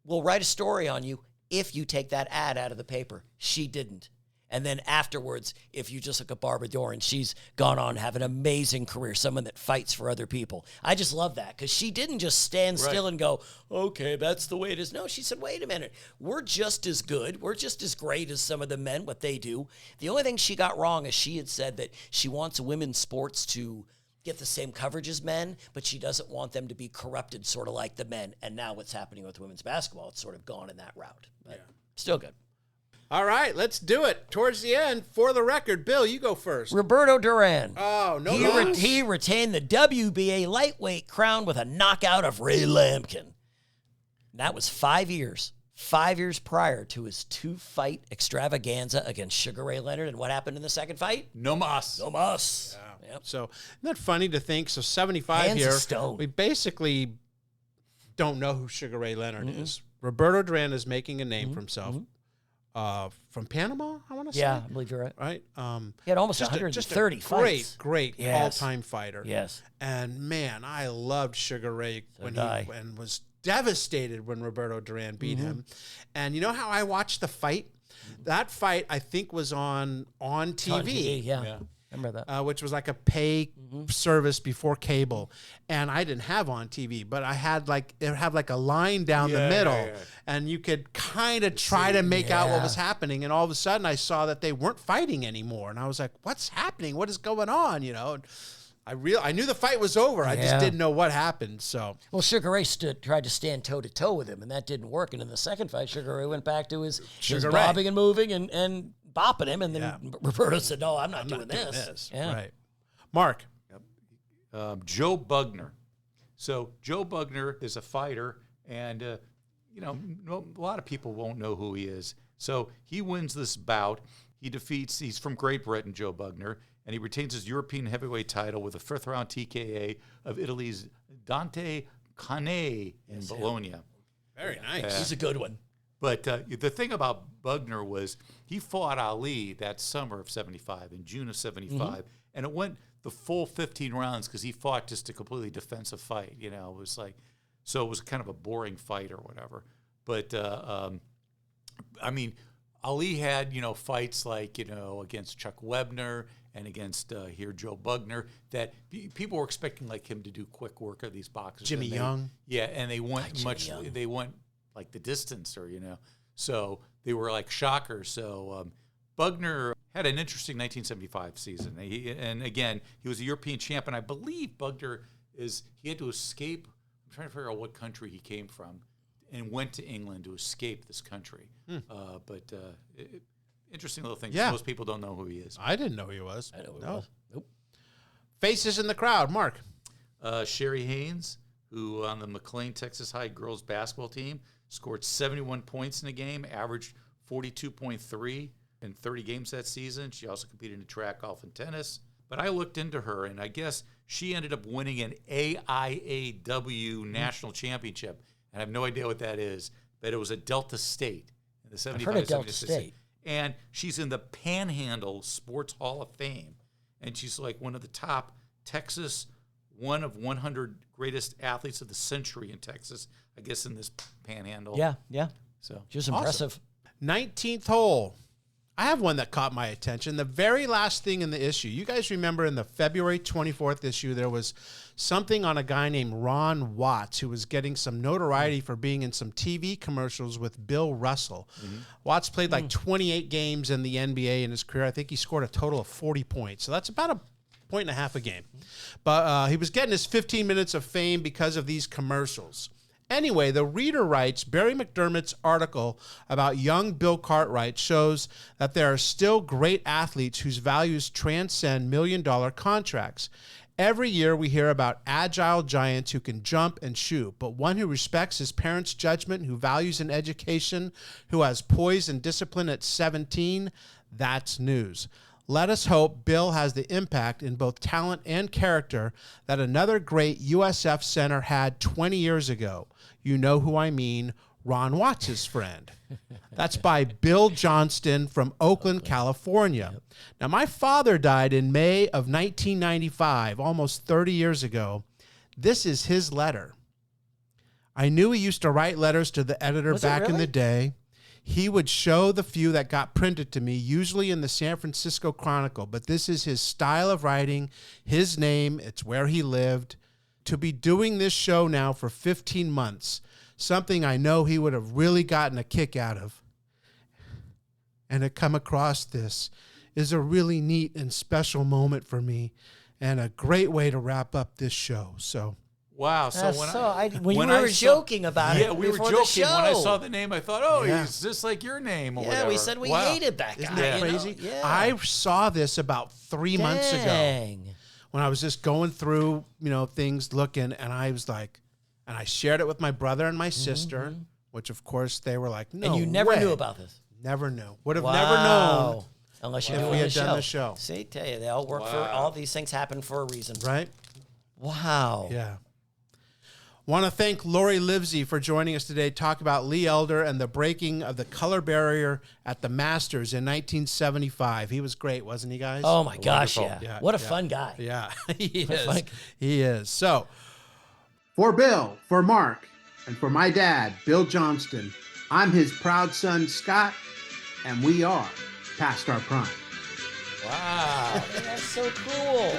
we'll write a story on you if you take that ad out of the paper." She didn't. And then afterwards, if you just look at Barbara Doran, she's gone on to have an amazing career, someone that fights for other people. I just love that because she didn't just stand still and go, "Okay, that's the way it is." No, she said, "Wait a minute. We're just as good. We're just as great as some of the men, what they do." The only thing she got wrong is she had said that she wants women's sports to get the same coverage as men, but she doesn't want them to be corrupted sort of like the men. And now what's happening with women's basketball, it's sort of gone in that route. But still good. All right, let's do it. Towards the end, for the record, Bill, you go first. Roberto Duran. Oh, no. He retained the WBA lightweight crown with a knockout of Ray Lampkin. That was 5 years. 5 years prior to his 2-fight extravaganza against Sugar Ray Leonard. And what happened in the second fight? No mas. No mas. Yeah. Yep. So, isn't that funny to think? So, 75 Hands here. of stone. We basically don't know who Sugar Ray Leonard is. Roberto Duran is making a name for himself. From Panama, I want to say. Yeah, I believe you're right. Right? He had almost 130 fights. Great all-time fighter. Yes. And, man, I loved Sugar Ray and was devastated when Roberto Duran beat him. And you know how I watched the fight? That fight, I think, was on TV. On TV, yeah. Remember that. Which was like a pay service before cable. And I didn't have on TV, but I had it would have like a line down the middle. And you could kind of try to make out what was happening. And all of a sudden I saw that they weren't fighting anymore. And I was like, what's happening? What is going on? You know, and I knew the fight was over. I just didn't know what happened. So, well, Sugar Ray tried to stand toe to toe with him, and that didn't work. And in the second fight, Sugar Ray went back to his bobbing and moving and bopping him. And then Roberto said, "No, I'm not doing this." Yeah. Right. Mark. Joe Bugner. So Joe Bugner is a fighter, and a lot of people won't know who he is. So he wins this bout. He's from Great Britain, Joe Bugner, and he retains his European heavyweight title with a 5th-round TKA of Italy's Dante Canet in Bologna. Very nice. He's a good one. But the thing about Bugner was he fought Ali that summer of 75, in June of 75, and it went the full 15 rounds because he fought just a completely defensive fight. You know, it was like, so it was kind of a boring fight or whatever. But, I mean, Ali had, you know, fights like, you know, against Chuck Webner and against Joe Bugner that people were expecting like him to do quick work of these boxers. Jimmy Young. Yeah, and they went they went like the distance or, you know, so they were like shockers. So Bugner had an interesting 1975 season. And again, he was a European champ, and I believe Bugner he had to escape. I'm trying to figure out what country he came from and went to England to escape this country. Interesting little thing. Yeah. Most people don't know who he is. I didn't know who he was. I know who it was. Nope. Faces in the crowd, Mark. Sherry Haynes, who on the McLean Texas High girls basketball team scored 71 points in a game, averaged 42.3 in 30 games that season. She also competed in track, golf, and tennis. But I looked into her, and I guess she ended up winning an AIAW national championship. And I have no idea what that is, but it was a Delta State in the 75. I've heard of Delta State. And she's in the Panhandle Sports Hall of Fame. And she's like one of the top Texas, one of 100 greatest athletes of the century in Texas, I guess, in this Panhandle. Yeah. So She was impressive. 19th hole. I have one that caught my attention. The very last thing in the issue. You guys remember in the February 24th issue, there was something on a guy named Ron Watts who was getting some notoriety for being in some TV commercials with Bill Russell. Watts played like 28 games in the NBA in his career. I think he scored a total of 40 points. So that's about a point and a half a game. But he was getting his 15 minutes of fame because of these commercials. Anyway, the reader writes, Barry McDermott's article about young Bill Cartwright shows that there are still great athletes whose values transcend million-dollar contracts. Every year we hear about agile giants who can jump and shoot, but one who respects his parents' judgment, who values an education, who has poise and discipline at 17, that's news. Let us hope Bill has the impact in both talent and character that another great USF center had 20 years ago. You know who I mean, Ron Watts' friend. That's by Bill Johnston from Oakland, California. Now, my father died in May of 1995, almost 30 years ago. This is his letter. I knew he used to write letters to the editor back in the day. He would show the few that got printed to me, usually in the San Francisco Chronicle, but this is his style of writing, his name, it's where he lived. To be doing this show now for 15 months, something I know he would have really gotten a kick out of, and to come across this is a really neat and special moment for me and a great way to wrap up this show. So... Wow. So when you were joking about it, we were joking. When I saw the name, I thought, he's just like your name or whatever. We said we hated that guy. Isn't that crazy? You know? Yeah. I saw this about 3 months ago when I was just going through, things looking, and I was like, and I shared it with my brother and my sister, which of course they were like, no. And you never knew about this. Never knew. Would have never known. Unless you if we had done the show. See, tell you, they all work for all these things happen for a reason. Right? Wow. Yeah. Want to thank Laury Livsey for joining us today to talk about Lee Elder and the breaking of the color barrier at the Masters in 1975. He was great, wasn't he, guys? Oh, my gosh, Wonderful. yeah. What a fun guy. Yeah, he is. He is. So, for Bill, for Mark, and for my dad, Bill Johnston, I'm his proud son, Scott, and we are past our prime. Wow. That's so cool.